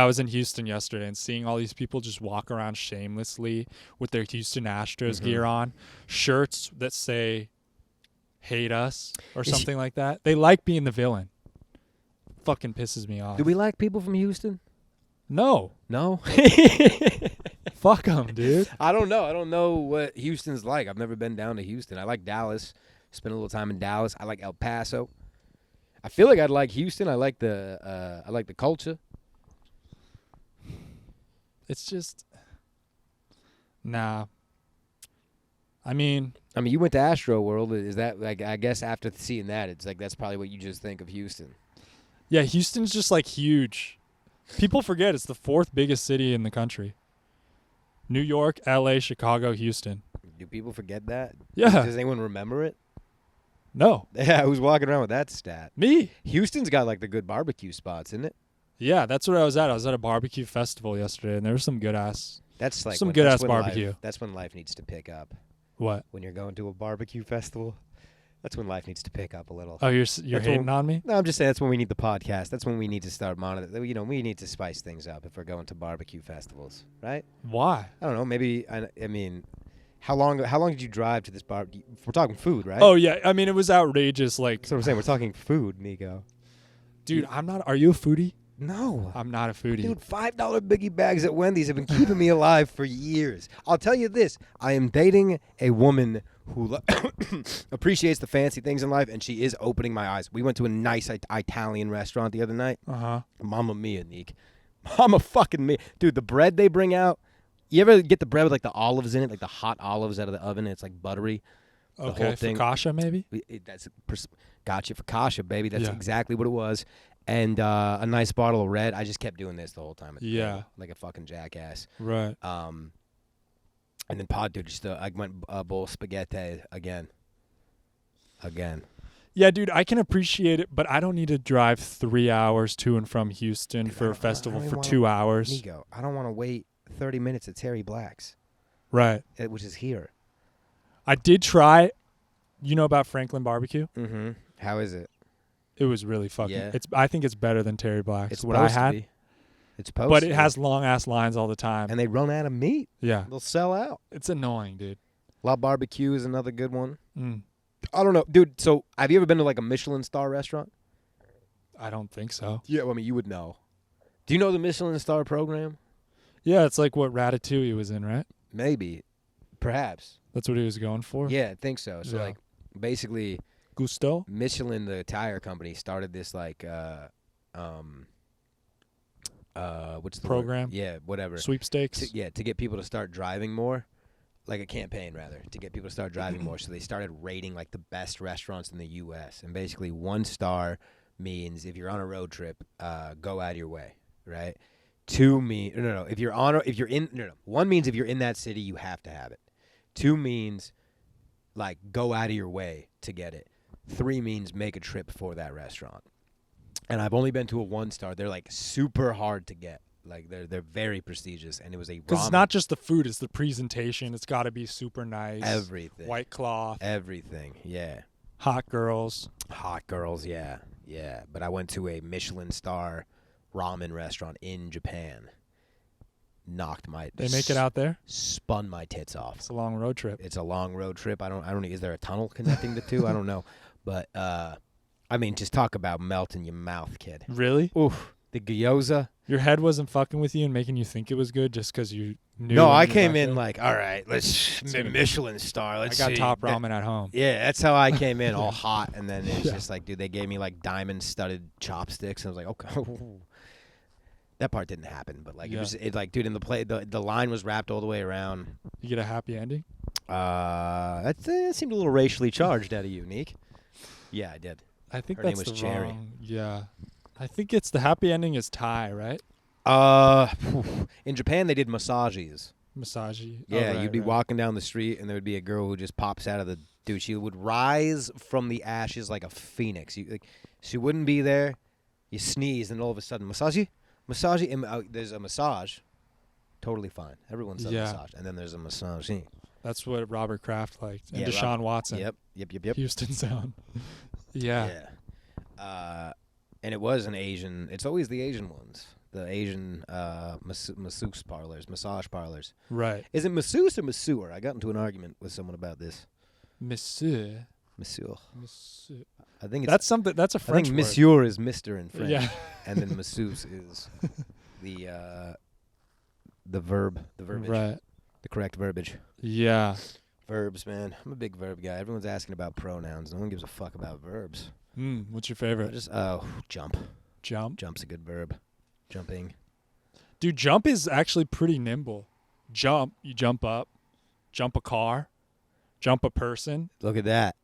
was in Houston yesterday and seeing all these people just walk around shamelessly with their Houston Astros gear on, shirts that say, hate us, or something like that. They like being the villain. Fucking pisses me off. Do we like people from Houston? No. No? Fuck them, dude. I don't know. I don't know what Houston's like. I've never been down to Houston. I like Dallas. Spent a little time in Dallas. I like El Paso. I feel like I'd like Houston. I like the culture. It's just, nah. I mean, you went to Astro World. Is that like? I guess after seeing that, it's like that's probably what you just think of Houston. Yeah, Houston's just like huge. People forget it's the 4th biggest city in the country. New York, L.A., Chicago, Houston. Do people forget that? Yeah. Does anyone remember it? No. Yeah, who's walking around with that stat? Me. Houston's got like the good barbecue spots, isn't it? Yeah, that's where I was at. I was at a barbecue festival yesterday, and there was some good ass. That's like some good ass barbecue. That's when life needs to pick up. What? When you're going to a barbecue festival, that's when life needs to pick up a little. Oh, you're hating on me? No, I'm just saying that's when we need the podcast. That's when we need to start monitoring. We need to spice things up if we're going to barbecue festivals, right? Why? I don't know. Maybe How long did you drive to this bar? We're talking food, right? Oh yeah, I mean it was outrageous. Like, That's what I'm saying. We're talking food, Niko. dude, I'm not. Are you a foodie? No. I'm not a foodie. Dude, $5 biggie bags at Wendy's have been keeping me alive for years. I'll tell you this. I am dating a woman who appreciates the fancy things in life, and she is opening my eyes. We went to a nice Italian restaurant the other night. Mamma mia, Nick. Mamma fucking mia. Dude, the bread they bring out. You ever get the bread with like the olives in it, like the hot olives out of the oven? And it's like buttery. The whole thing. Focaccia maybe? Gotcha, focaccia, baby. That's Yeah. exactly what it was. And a nice bottle of red. I just kept doing this the whole time. Yeah. Like a fucking jackass. Right. And then dude, I went bowl spaghetti again. Yeah, dude, I can appreciate it, but I don't need to drive 3 hours to and from Houston for a festival for 2 hours. Niko, I don't want to wait 30 minutes at Terry Black's. Right. Which is here. I did try. You know about Franklin Barbecue? Mm-hmm. How is it? It was really fucking. Yeah. I think it's better than Terry Black's. It's what I supposed to had. be. It's supposed But to it be. has long ass lines all the time. And they run out of meat. Yeah. They'll sell out. It's annoying, dude. La Barbecue is another good one. Mm. I don't know. Dude, so have you ever been to like a Michelin star restaurant? I don't think so. Yeah, well, I mean, you would know. Do you know the Michelin star program? Yeah, it's like what Ratatouille was in, right? Maybe. Perhaps. That's what he was going for? Yeah, I think so. So, Yeah. like, basically, Gusto? Michelin, the tire company, started this, like, what's the Program? word? Yeah, whatever. Sweepstakes? To get people to start driving more. Like a campaign, rather, to get people to start driving more. So they started rating, like, the best restaurants in the U.S. And basically 1 star means if you're on a road trip, go out of your way, right? 2 mean no. If you're in 1 means if you're in that city, you have to have it. 2 means like go out of your way to get it. 3 means make a trip for that restaurant. And I've only been to a 1 star. They're like super hard to get. Like they're very prestigious, and it was a Because it's not just the food; it's the presentation. It's got to be super nice. Everything. White cloth. Everything. Yeah. Hot girls. Hot girls. Yeah. Yeah. But I went to a Michelin star ramen restaurant in Japan. Knocked my. They make it out there. Spun my tits off. It's a long road trip. It's a long road trip. I don't. Is there a tunnel connecting the two? I don't know. But I mean, just talk about melting your mouth, kid. Really? Oof. The gyoza. Your head wasn't fucking with you and making you think it was good just because you knew. No, I you came got in there? like, all right, let's Michelin star. Let's I got see. top ramen at home. Yeah, that's how I came in, all hot, and then it's just like, dude, they gave me like diamond-studded chopsticks, and I was like, okay. That part didn't happen, but like it like, dude, in the line was wrapped all the way around. You get a happy ending? That seemed a little racially charged out of you, Nick. Yeah, I did. I think Her that's name was the Cherry. wrong. Yeah, I think it's the happy ending is Thai, right? In Japan they did massages. Massage. Yeah, you'd be walking down the street, and there would be a girl who just pops out of the dude. She would rise from the ashes like a phoenix. She wouldn't be there. You sneeze, and all of a sudden, massage. And, there's a massage, totally fine. Everyone's done massage, and then there's a massage. That's what Robert Kraft liked, and Yeah, Deshaun Watson. Yep. Houston sound. Yeah. And it was an Asian. It's always the Asian ones. The Asian massage parlors. Right. Is it masseuse or masseur? I got into an argument with someone about this. Monsieur. Masseur. Monsieur. I think it's That's something. That's a I French think word. monsieur is Mr. in French. Yeah. And then masseuse is the verb, the verbiage, Right. the correct verbiage. Yeah. Verbs, man. I'm a big verb guy. Everyone's asking about pronouns. No one gives a fuck about verbs. What's your favorite? Jump. Jump. Jump's a good verb. Jumping. Dude, jump is actually pretty nimble. Jump. You jump up. Jump a car. Jump a person. Look at that.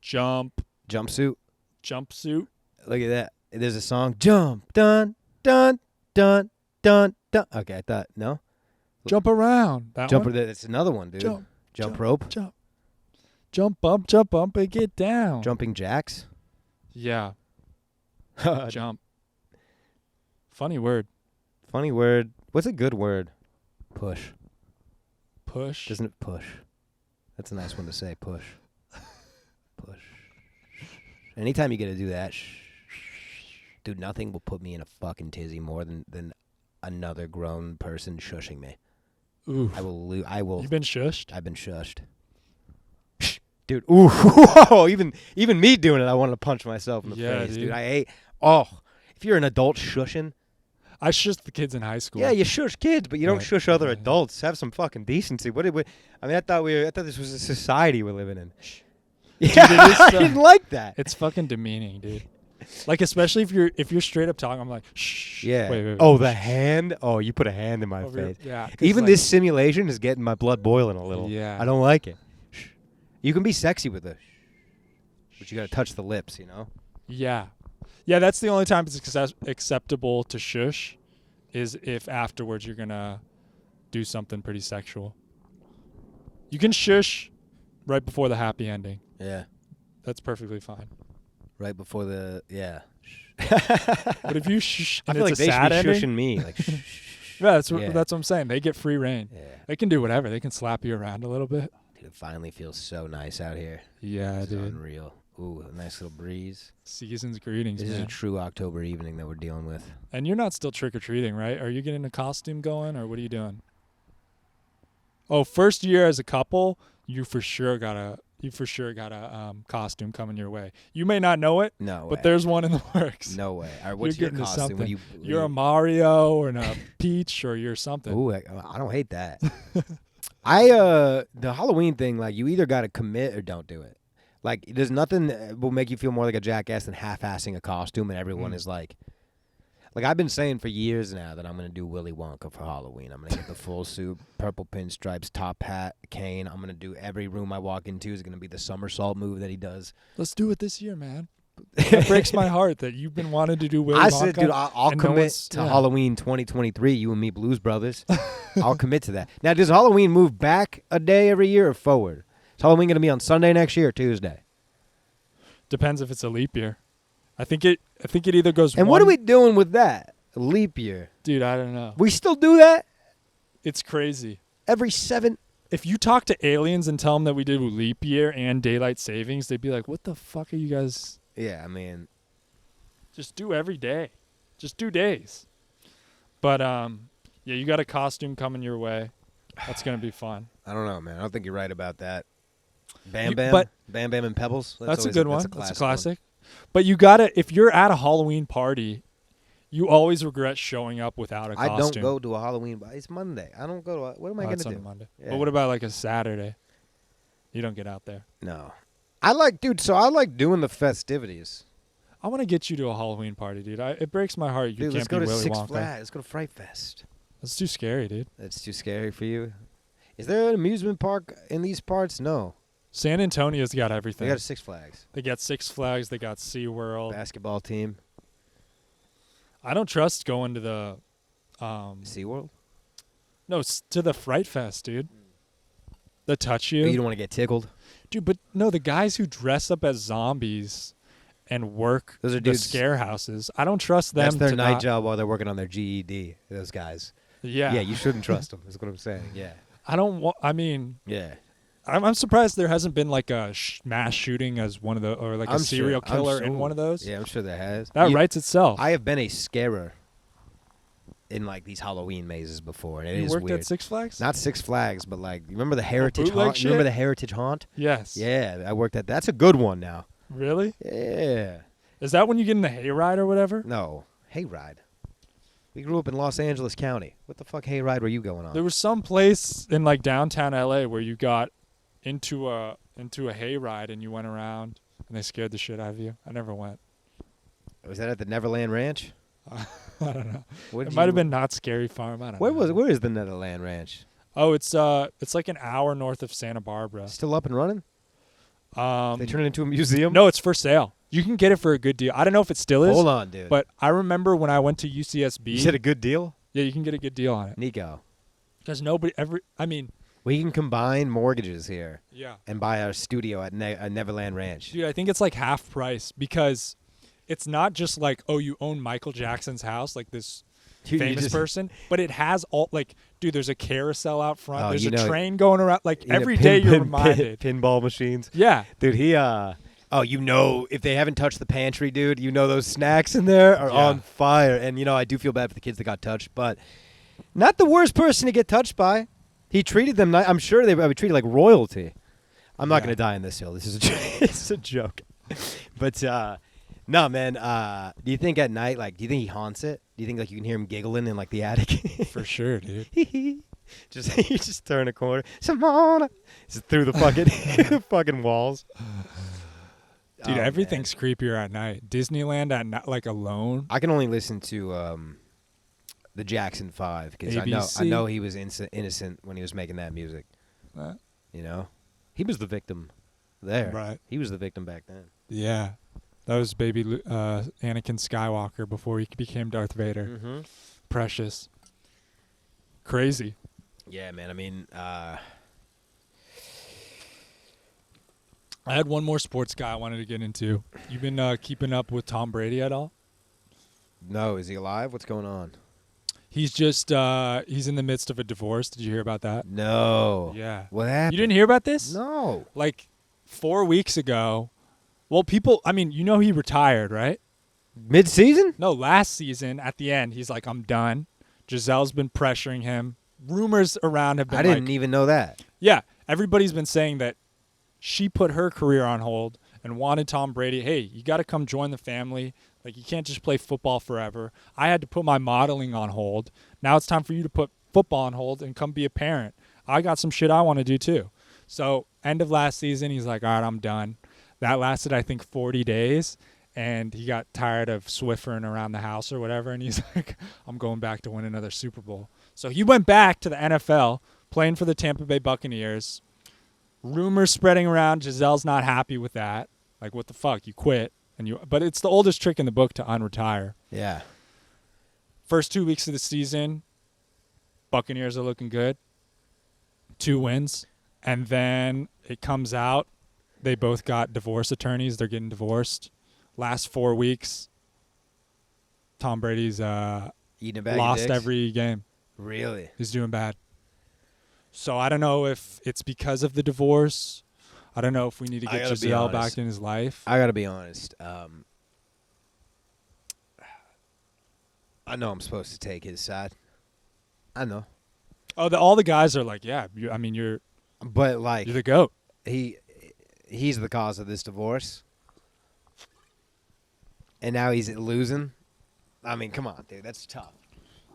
Jump. Jumpsuit. Jumpsuit. Look at that. There's a song. Jump. Dun, dun, dun, dun, dun. Okay, I thought, no? Jump around. That Jumper, one? that's another one, dude. Jump rope. Jump. Jump up, and get down. Jumping jacks. Yeah. Jump. Funny word. Funny word. What's a good word? Push. Push. Doesn't it push? That's a nice one to say. Push. Push. Anytime you get to do that, dude, nothing will put me in a fucking tizzy more than another grown person shushing me. Ooh. I will. You've been shushed? I've been shushed. Dude, ooh, whoa, even me doing it, I wanted to punch myself in the face, dude. I hate. Oh, if you're an adult shushing. I shushed the kids in high school. Yeah, you shush kids, but you don't shush other adults. Have some fucking decency. What did we? I mean, I thought this was a society we're living in. Dude, Yeah, I didn't like that. It's fucking demeaning, dude. Like, especially if you're straight up talking, I'm like, shh. Yeah. Wait, oh, the hand. Oh, you put a hand in my face. Yeah. Even this simulation is getting my blood boiling a little. Yeah. I don't like it. Shh. You can be sexy with it, but you got to touch the lips, you know? Yeah. Yeah, that's the only time it's acceptable to shush is if afterwards you're going to do something pretty sexual. You can shush right before the happy ending. Yeah. That's perfectly fine. Right before the, yeah. But if you shush and I feel it's like a they sad should be ending, shushing me. Like, shh. Yeah, that's what I'm saying. They get free reign. Yeah. They can do whatever. They can slap you around a little bit. Dude, it finally feels so nice out here. Yeah, It's dude. unreal. Ooh, a nice little breeze. Season's greetings, This is man. a true October evening that we're dealing with. And you're not still trick-or-treating, right? Are you getting a costume going, or what are you doing? Oh, first year as a couple, you for sure got a costume coming your way. You may not know it, No way. but there's one in the works. No way. All right, what's You're your getting to costume? something. When You're a Mario or a Peach or you're something. Ooh, I don't hate that. The Halloween thing, like, you either got to commit or don't do it. Like, there's nothing that will make you feel more like a jackass than half-assing a costume, and everyone is like, I've been saying for years now that I'm going to do Willy Wonka for Halloween. I'm going to get the full suit, purple pinstripes, top hat, cane. I'm going to do every room I walk into is going to be the somersault move that he does. Let's do it this year, man. That breaks my heart that you've been wanting to do Willy Wonka. I said, dude, I'll commit to Halloween 2023, you and me Blues Brothers. I'll commit to that. Now, does Halloween move back a day every year or forward? Is Halloween going to be on Sunday next year or Tuesday? Depends if it's a leap year. I think it either goes. And what are we doing with that? A leap year, dude? I don't know. We still do that? It's crazy. Every 7. If you talk to aliens and tell them that we did leap year and daylight savings, they'd be like, "What the fuck are you guys?" Yeah, I mean, just do every day. Just do days. But yeah, you got a costume coming your way. That's gonna be fun. I don't know, man. I don't think you're right about that. Bam Bam and Pebbles. That's a good one. That's a classic. One. But you gotta, if you're at a Halloween party, you always regret showing up without a costume. I don't go to a Halloween party. It's Monday. I don't go to what am I going to do? Monday. Yeah. But what about like a Saturday? You don't get out there. No. I like doing the festivities. I want to get you to a Halloween party, dude. It breaks my heart. Dude, let's go to Six Flags. Let's go to Fright Fest. That's too scary, dude. That's too scary for you? Is there an amusement park in these parts? No. San Antonio's got everything. They got Six Flags. They got Six Flags. They got SeaWorld. Basketball team. I don't trust going to the SeaWorld? No, to the Fright Fest, dude. They touch you. Oh, you don't want to get tickled? Dude, but no, the guys who dress up as zombies and work those are the dudes. Scare houses, I don't trust them. That's their night job while they're working on their GED, those guys. Yeah. Yeah, you shouldn't trust them, is what I'm saying. Yeah. I mean. Yeah. I'm surprised there hasn't been like a mass shooting as one of the, or like a serial killer in one of those. Yeah, I'm sure there has. That writes itself. I have been a scarer in like these Halloween mazes before, and it is weird. You worked at Six Flags? Not Six Flags, but like, remember the Heritage Haunt? Shit? Remember the Heritage Haunt? Yes. Yeah, I worked at that. That's a good one now. Really? Yeah. Is that when you get in the hayride or whatever? No, hayride. We grew up in Los Angeles County. What the fuck hayride were you going on? There was some place in like downtown LA where you got into a hayride and you went around and they scared the shit out of you. I never went. Was that at the Neverland Ranch? I don't know. It might have been Not Scary Farm. I don't know. Where is the Neverland Ranch? Oh, it's like an hour north of Santa Barbara. Still up and running? They turn it into a museum? No, it's for sale. You can get it for a good deal. I don't know if it still is. Hold on, dude. But I remember when I went to UCSB. You said a good deal? Yeah, you can get a good deal on it. Niko. Because nobody ever, we can combine mortgages here. Yeah. And buy our studio at Neverland Ranch. Dude, I think it's like half price because it's not just like, oh, you own Michael Jackson's house, like this famous person, but it has all, like, dude, there's a carousel out front. There's a train going around. Like, every day you're reminded. Pinball machines. Yeah. Dude, if they haven't touched the pantry, dude, those snacks in there are on fire. And, I do feel bad for the kids that got touched, but not the worst person to get touched by. He treated them. I'm sure they would treat it like royalty. I'm not Yeah. going to die on this hill. This is it's a joke. But no, man. Do you think at night, like, do you think he haunts it? Do you think like you can hear him giggling in like the attic? For sure, dude. you just turn a corner. Simona. Just through the fucking the fucking walls. Dude, Oh, everything's creepier at night. Disneyland at night, like alone. I can only listen to the Jackson 5 because I ABC. know he was innocent when he was making that music. You know, he was the victim there. Right. He was the victim back then. Yeah. That was baby Anakin Skywalker before he became Darth Vader. Mm-hmm. Precious. Crazy. Yeah, man. I mean, I had one more sports guy I wanted to get into. You been keeping up with Tom Brady at all? no, is he alive? What's going on? He's just he's in the midst of a divorce. Did you hear about that? No. Yeah. What happened? You didn't hear about this? No. Like 4 weeks ago. Well, he retired, right? Mid-season? No, last season at the end, he's like, I'm done. Gisele's been pressuring him. Rumors around have been I didn't even know that. Yeah, everybody's been saying that she put her career on hold and wanted Tom Brady, hey, you got to come join the family. Like, you can't just play football forever. I had to put my modeling on hold. Now it's time for you to put football on hold and come be a parent. I got some shit I want to do too. So end of last season, he's like, all right, I'm done. That lasted, I think, 40 days. And he got tired of Swiffering around the house or whatever. And he's like, I'm going back to win another Super Bowl. So he went back to the NFL, playing for the Tampa Bay Buccaneers. Rumors spreading around. Gisele's not happy with that. Like, what the fuck? You quit. But it's the oldest trick in the book to unretire. Yeah. First 2 weeks of the season, Buccaneers are looking good. 2 wins. And then it comes out, they both got divorce attorneys. They're getting divorced. Last 4 weeks, Tom Brady's Eating a bag of lost dicks? every game. Really? He's doing bad. So I don't know if it's because of the divorce. I don't know if we need to get Gisele back in his life. I got to be honest. I know I'm supposed to take his side. I know. Oh, all the guys are like, yeah, you're But, like, the GOAT. he's the cause of this divorce. And now he's losing. I mean, come on, dude. That's tough.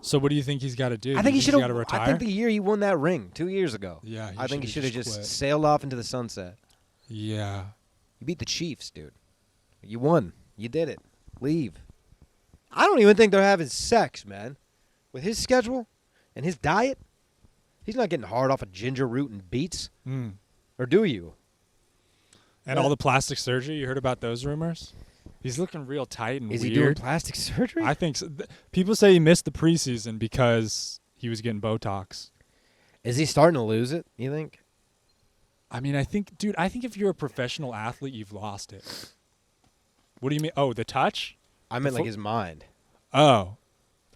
So what do you think he's got to do? I think he should have retire. I think the year he won that ring 2 years ago. Yeah, I think he should have just quit. sailed off into the sunset. Yeah. You beat the Chiefs, dude. You won. You did it. Leave. I don't even think they're having sex, man. With his schedule and his diet, he's not getting hard off of ginger root and beets. Mm. Or do you? And all the plastic surgery, you heard about those rumors? He's looking real tight and Is weird. he doing plastic surgery? I think so. People say he missed the preseason because he was getting Botox. Is he starting to lose it, you think? I mean, I think if you're a professional athlete, you've lost it. What do you mean? Oh, the touch? I meant like his mind. Oh,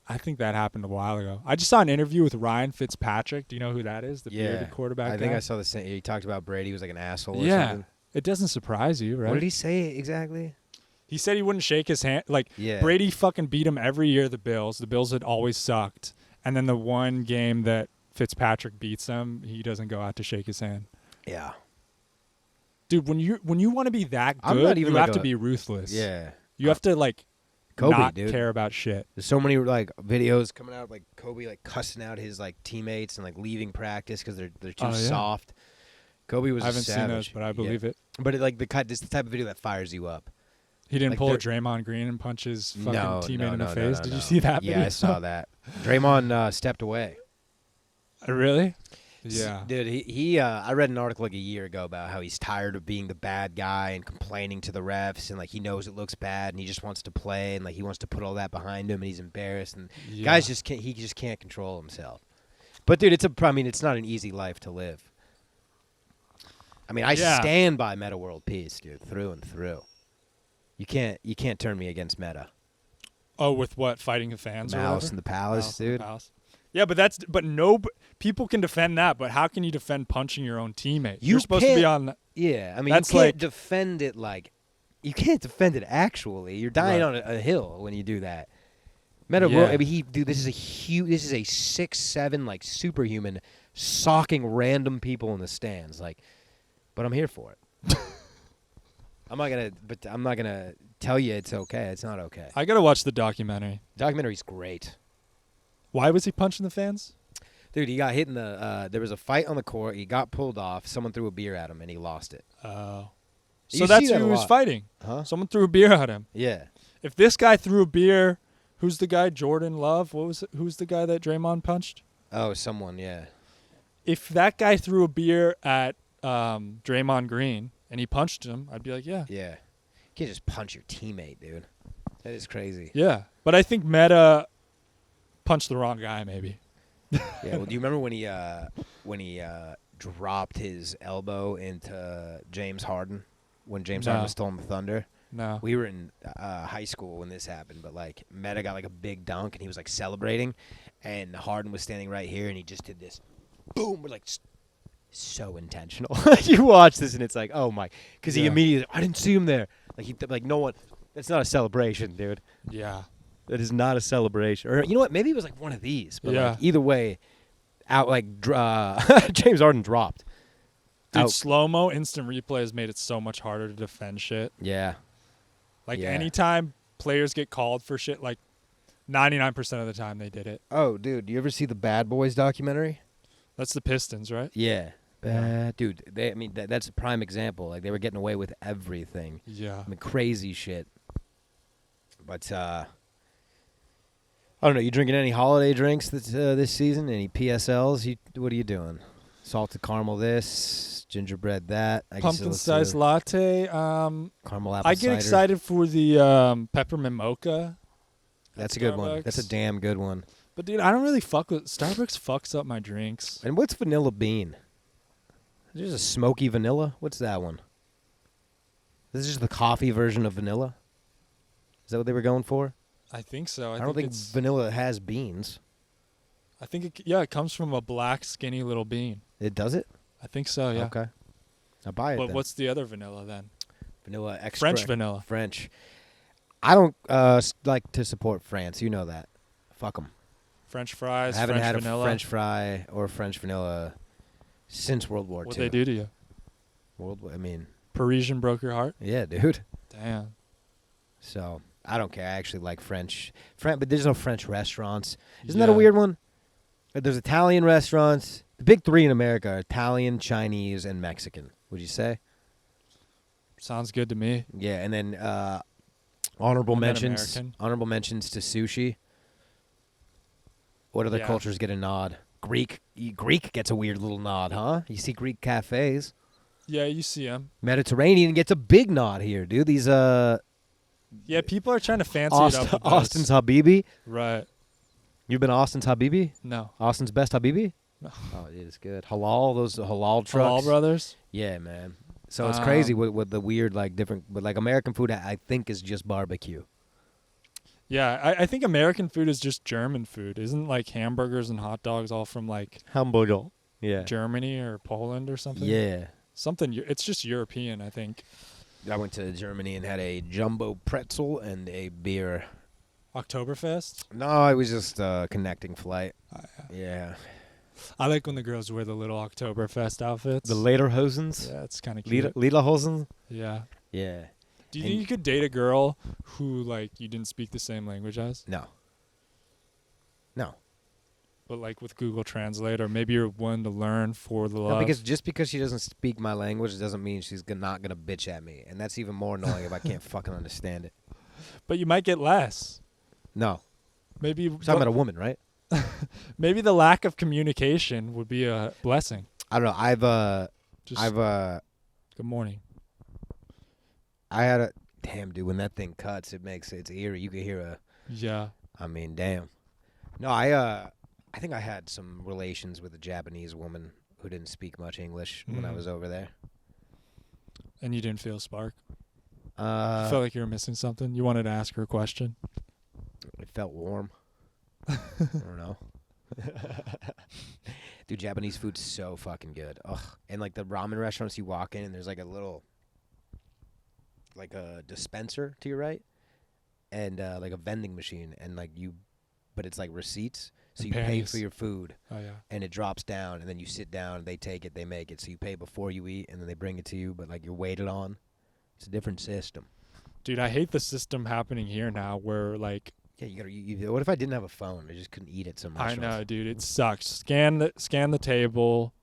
I think that happened a while ago. I just saw an interview with Ryan Fitzpatrick. Do you know who that is? The bearded quarterback I think guy? I saw the same. He talked about Brady was like an asshole or Yeah. something. It doesn't surprise you, right? What did he say exactly? He said he wouldn't shake his hand. Like, Yeah. Brady fucking beat him every year, the Bills. The Bills had always sucked. And then the one game that Fitzpatrick beats him, he doesn't go out to shake his hand. Yeah. Dude, when you want to be that I'm good, not even you like have to a- be ruthless. Yeah. You have to, like, Kobe, not dude. care about shit. There's so many like videos coming out like Kobe like cussing out his like teammates and like leaving practice because they're too Oh, yeah. soft. Kobe was I haven't a savage. seen those, but I believe it. But it, like this is the type of video that fires you up. He didn't Like, pull a they're- Draymond Green and punch his fucking No, teammate in the no, face. no, Did no. you see that Yeah, video? I saw that. Draymond stepped away. Really? Yeah. Dude, he I read an article like a year ago about how he's tired of being the bad guy and complaining to the refs and like he knows it looks bad and he just wants to play and like he wants to put all that behind him and he's embarrassed and Yeah. guys just can't control himself. But dude, it's not an easy life to live. I mean, I stand by Meta World Peace, dude, through and through. You can't turn me against Meta. Oh, with what? Fighting the fans or Mouse whatever? and the Palace, Mouse and the dude. Palace. Yeah, but people can defend that, but how can you defend punching your own teammate? You You're supposed to be can't- on. Yeah, I mean, That's you can't like- defend it like you can't defend it actually. You're dying Right. on a hill when you do that. Meta Yeah. World, I mean, this is a 6'7" like superhuman socking random people in the stands. Like, but I'm here for it. I'm not gonna tell you it's okay. It's not okay. I gotta watch the documentary. Documentary's great. Why was he punching the fans? Dude, he got hit in the. There was a fight on the court. He got pulled off. Someone threw a beer at him, and he lost it. Oh. You So see that's that who a he was lot. fighting. Huh? Someone threw a beer at him. Yeah. If this guy threw a beer, who's the guy? Jordan Love? Who's the guy that Draymond punched? Oh, someone. Yeah. If that guy threw a beer at Draymond Green and he punched him, I'd be like, yeah. Yeah. You can't just punch your teammate, dude. That is crazy. Yeah. But I think Meta punched the wrong guy, maybe. Yeah. Well, do you remember when he dropped his elbow into James Harden when James Harden was still on the Thunder? No. We were in high school when this happened, but like Meta got like a big dunk and he was like celebrating, and Harden was standing right here and he just did this, boom, like so intentional. You watch this and it's like, oh my, because he immediately, I didn't see him there. Like no one. That's not a celebration, dude. Yeah. That is not a celebration. Or you know what? Maybe it was like one of these. But Yeah. like, either way, out like James Harden dropped. Dude, slow-mo instant replays made it so much harder to defend shit. Yeah. Like Yeah. anytime players get called for shit, like 99% of the time they did it. Oh, dude, you ever see the Bad Boys documentary? That's the Pistons, right? Yeah. Dude, that's a prime example. Like they were getting away with everything. Yeah. I mean, crazy shit. But I don't know. You drinking any holiday drinks this season? Any PSLs? What are you doing? Salted caramel this, gingerbread that. Pumpkin spice latte. Caramel apple I get cider. excited for the peppermint mocha. That's a good one. That's a damn good one. But dude, I don't really fuck with Starbucks. Fucks up my drinks. And what's vanilla bean? There's a smoky vanilla. What's that one? This is just the coffee version of vanilla. Is that what they were going for? I think so. I don't think it's vanilla has beans. I think it comes from a black skinny little bean. It does it? I think so. Yeah. Okay. I'll buy it. But then. what's the other vanilla then? Vanilla extra? French vanilla. French. I don't like to support France. You know that. Fuck them. French fries. I haven't French had vanilla. a French fry or French vanilla since World War II. What they do to you? I mean, Parisian broke your heart? yeah, dude. Damn. So I don't care. I actually like French, but there's no French restaurants. Isn't that a weird one? There's Italian restaurants. The big three in America are Italian, Chinese, and Mexican. Would you say? Sounds good to me. Yeah, and then honorable And then mentions. American. Honorable mentions to sushi. What other Yeah. cultures get a nod? Greek gets a weird little nod, huh? You see Greek cafes. Yeah, you see them. Mediterranean gets a big nod here, dude. These Yeah, people are trying to fancy it up. With Austin's those. Habibi. Right. You've been to Austin's Habibi? No. Austin's best Habibi? No. Oh, it is good. Halal, those halal trucks. Halal Brothers? Yeah, man. So it's crazy with the weird, like, different, but like American food, I think is just barbecue. Yeah, I think American food is just German food. Isn't like hamburgers and hot dogs all from like Hamburger. Yeah. Germany or Poland or something? Yeah. Something. It's just European, I think. I went to Germany and had a jumbo pretzel and a beer. Oktoberfest? No, it was just a connecting flight. Yeah. I like when the girls wear the little Oktoberfest outfits. The Lederhosens? Yeah, it's kind of cute. Lederhosen? Yeah. Yeah. Do you think you could date a girl who, like, you didn't speak the same language as? No. But, like, with Google Translate, or maybe you're willing to learn for the love? No, because she doesn't speak my language doesn't mean she's not gonna bitch at me, and that's even more annoying if I can't fucking understand it. But you might get less. No, Maybe we're talking about a woman, right? maybe the lack of communication would be a blessing. I don't know. Good morning. I had a damn dude when that thing cuts, it's eerie. You can hear Yeah. I mean, damn. No, I think I had some relations with a Japanese woman who didn't speak much English when I was over there. And you didn't feel a spark? You Uh, felt like you were missing something? You wanted to ask her a question? It felt warm. I don't know. Dude, Japanese food's so fucking good. Ugh. And like the ramen restaurants, you walk in and there's like a little, like a dispenser to your right, and like a vending machine, and like you but it's like receipts. So And you pay pennies. for your food, Oh yeah. and it drops down, and then you sit down, they take it, they make it. So you pay before you eat, and then they bring it to you, but like you're waited on. It's a different system. Dude, I hate the system happening here now where like Yeah, what if I didn't have a phone? I just couldn't eat at some I restaurants. know, dude, it sucks. Scan the table,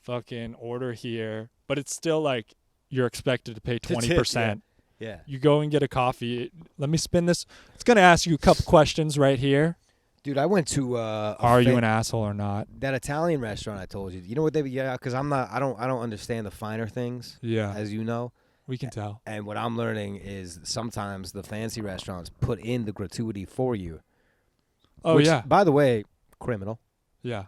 fucking order here, but it's still like you're expected to pay 20%. Yeah. You go and get a coffee. Let me spin this. It's going to ask you a couple questions right here. Dude, I went to Are you an asshole or not? that Italian restaurant I told you. You know what because I don't understand the finer things, Yeah. as you know. We can tell. And what I'm learning is sometimes the fancy restaurants put in the gratuity for you. Oh which, yeah. By the way, criminal. Yeah.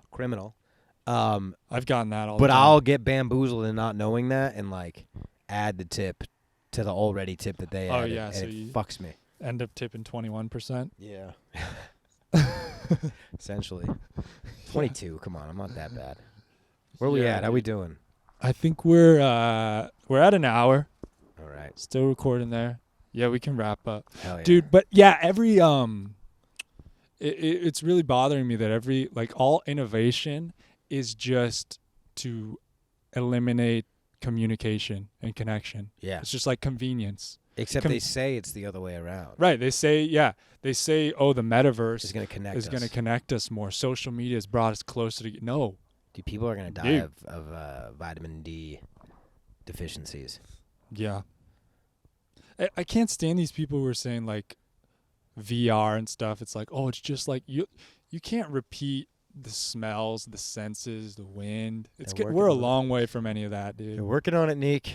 Um, I've gotten that all but the time. I'll get bamboozled in not knowing that and like add the tip to the already tip that they added. yeah, And so it you fucks me. end up tipping 21%. Yeah. Essentially. 22. Come on, I'm not that bad. Where we Yeah, at? How we dude. doing? I think we're at an hour. All right. Still recording there. Yeah, we can wrap up. Hell yeah. Dude, but yeah, every it's really bothering me that every like all innovation is just to eliminate communication and connection. Yeah. It's just like convenience. Except they say it's the other way around. Right. They say oh, the metaverse It's going to connect is us. going to connect us more. Social media has brought us closer to no. Dude, people are going to die of vitamin D deficiencies. Yeah. I can't stand these people who are saying like VR and stuff. It's like, oh, it's just like you can't repeat the smells, the senses, the wind. We're a long way from any of that, dude. They're working on it, Nick.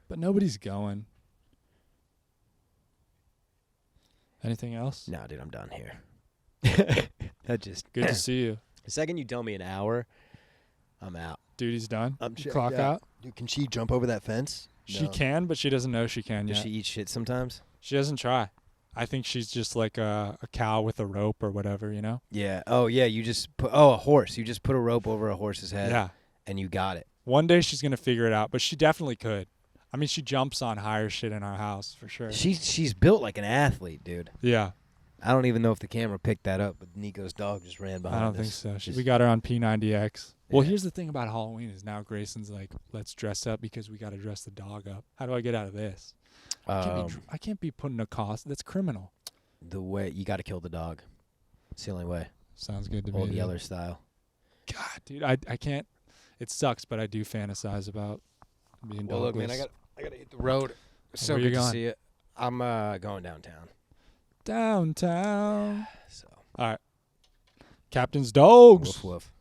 But nobody's going. Anything else? No, dude, I'm done here. That just Good to see you. the second you tell me an hour, I'm out. Duty's done. I'm Clock out. Dude, can she jump over that fence? She No. can, but she doesn't know she can Does yet. she eat shit sometimes? She doesn't try. I think she's just like a cow with a rope or whatever, you know? Yeah. Oh, yeah. You just put a horse. You just put a rope over a horse's head. Yeah. And you got it. One day she's going to figure it out, but she definitely could. I mean, she jumps on higher shit in our house for sure. She's built like an athlete, dude. Yeah. I don't even know if the camera picked that up, but Niko's dog just ran behind I us. don't think so. Just- We got her on P90X. Well, Yeah. here's the thing about Halloween is now Grayson's like, let's dress up because we got to dress the dog up. How do I get out of this? I can't be putting a cost. That's criminal. The way you got to kill the dog. It's the only way. Sounds good to me. Old dude. Yeller style. God, dude, I can't. It sucks, but I do fantasize about being Well, look, man, dogless. I gotta hit the road. So Where you good to going? see you. I'm going downtown. Downtown. So All right. Captain's Dogs. woof woof.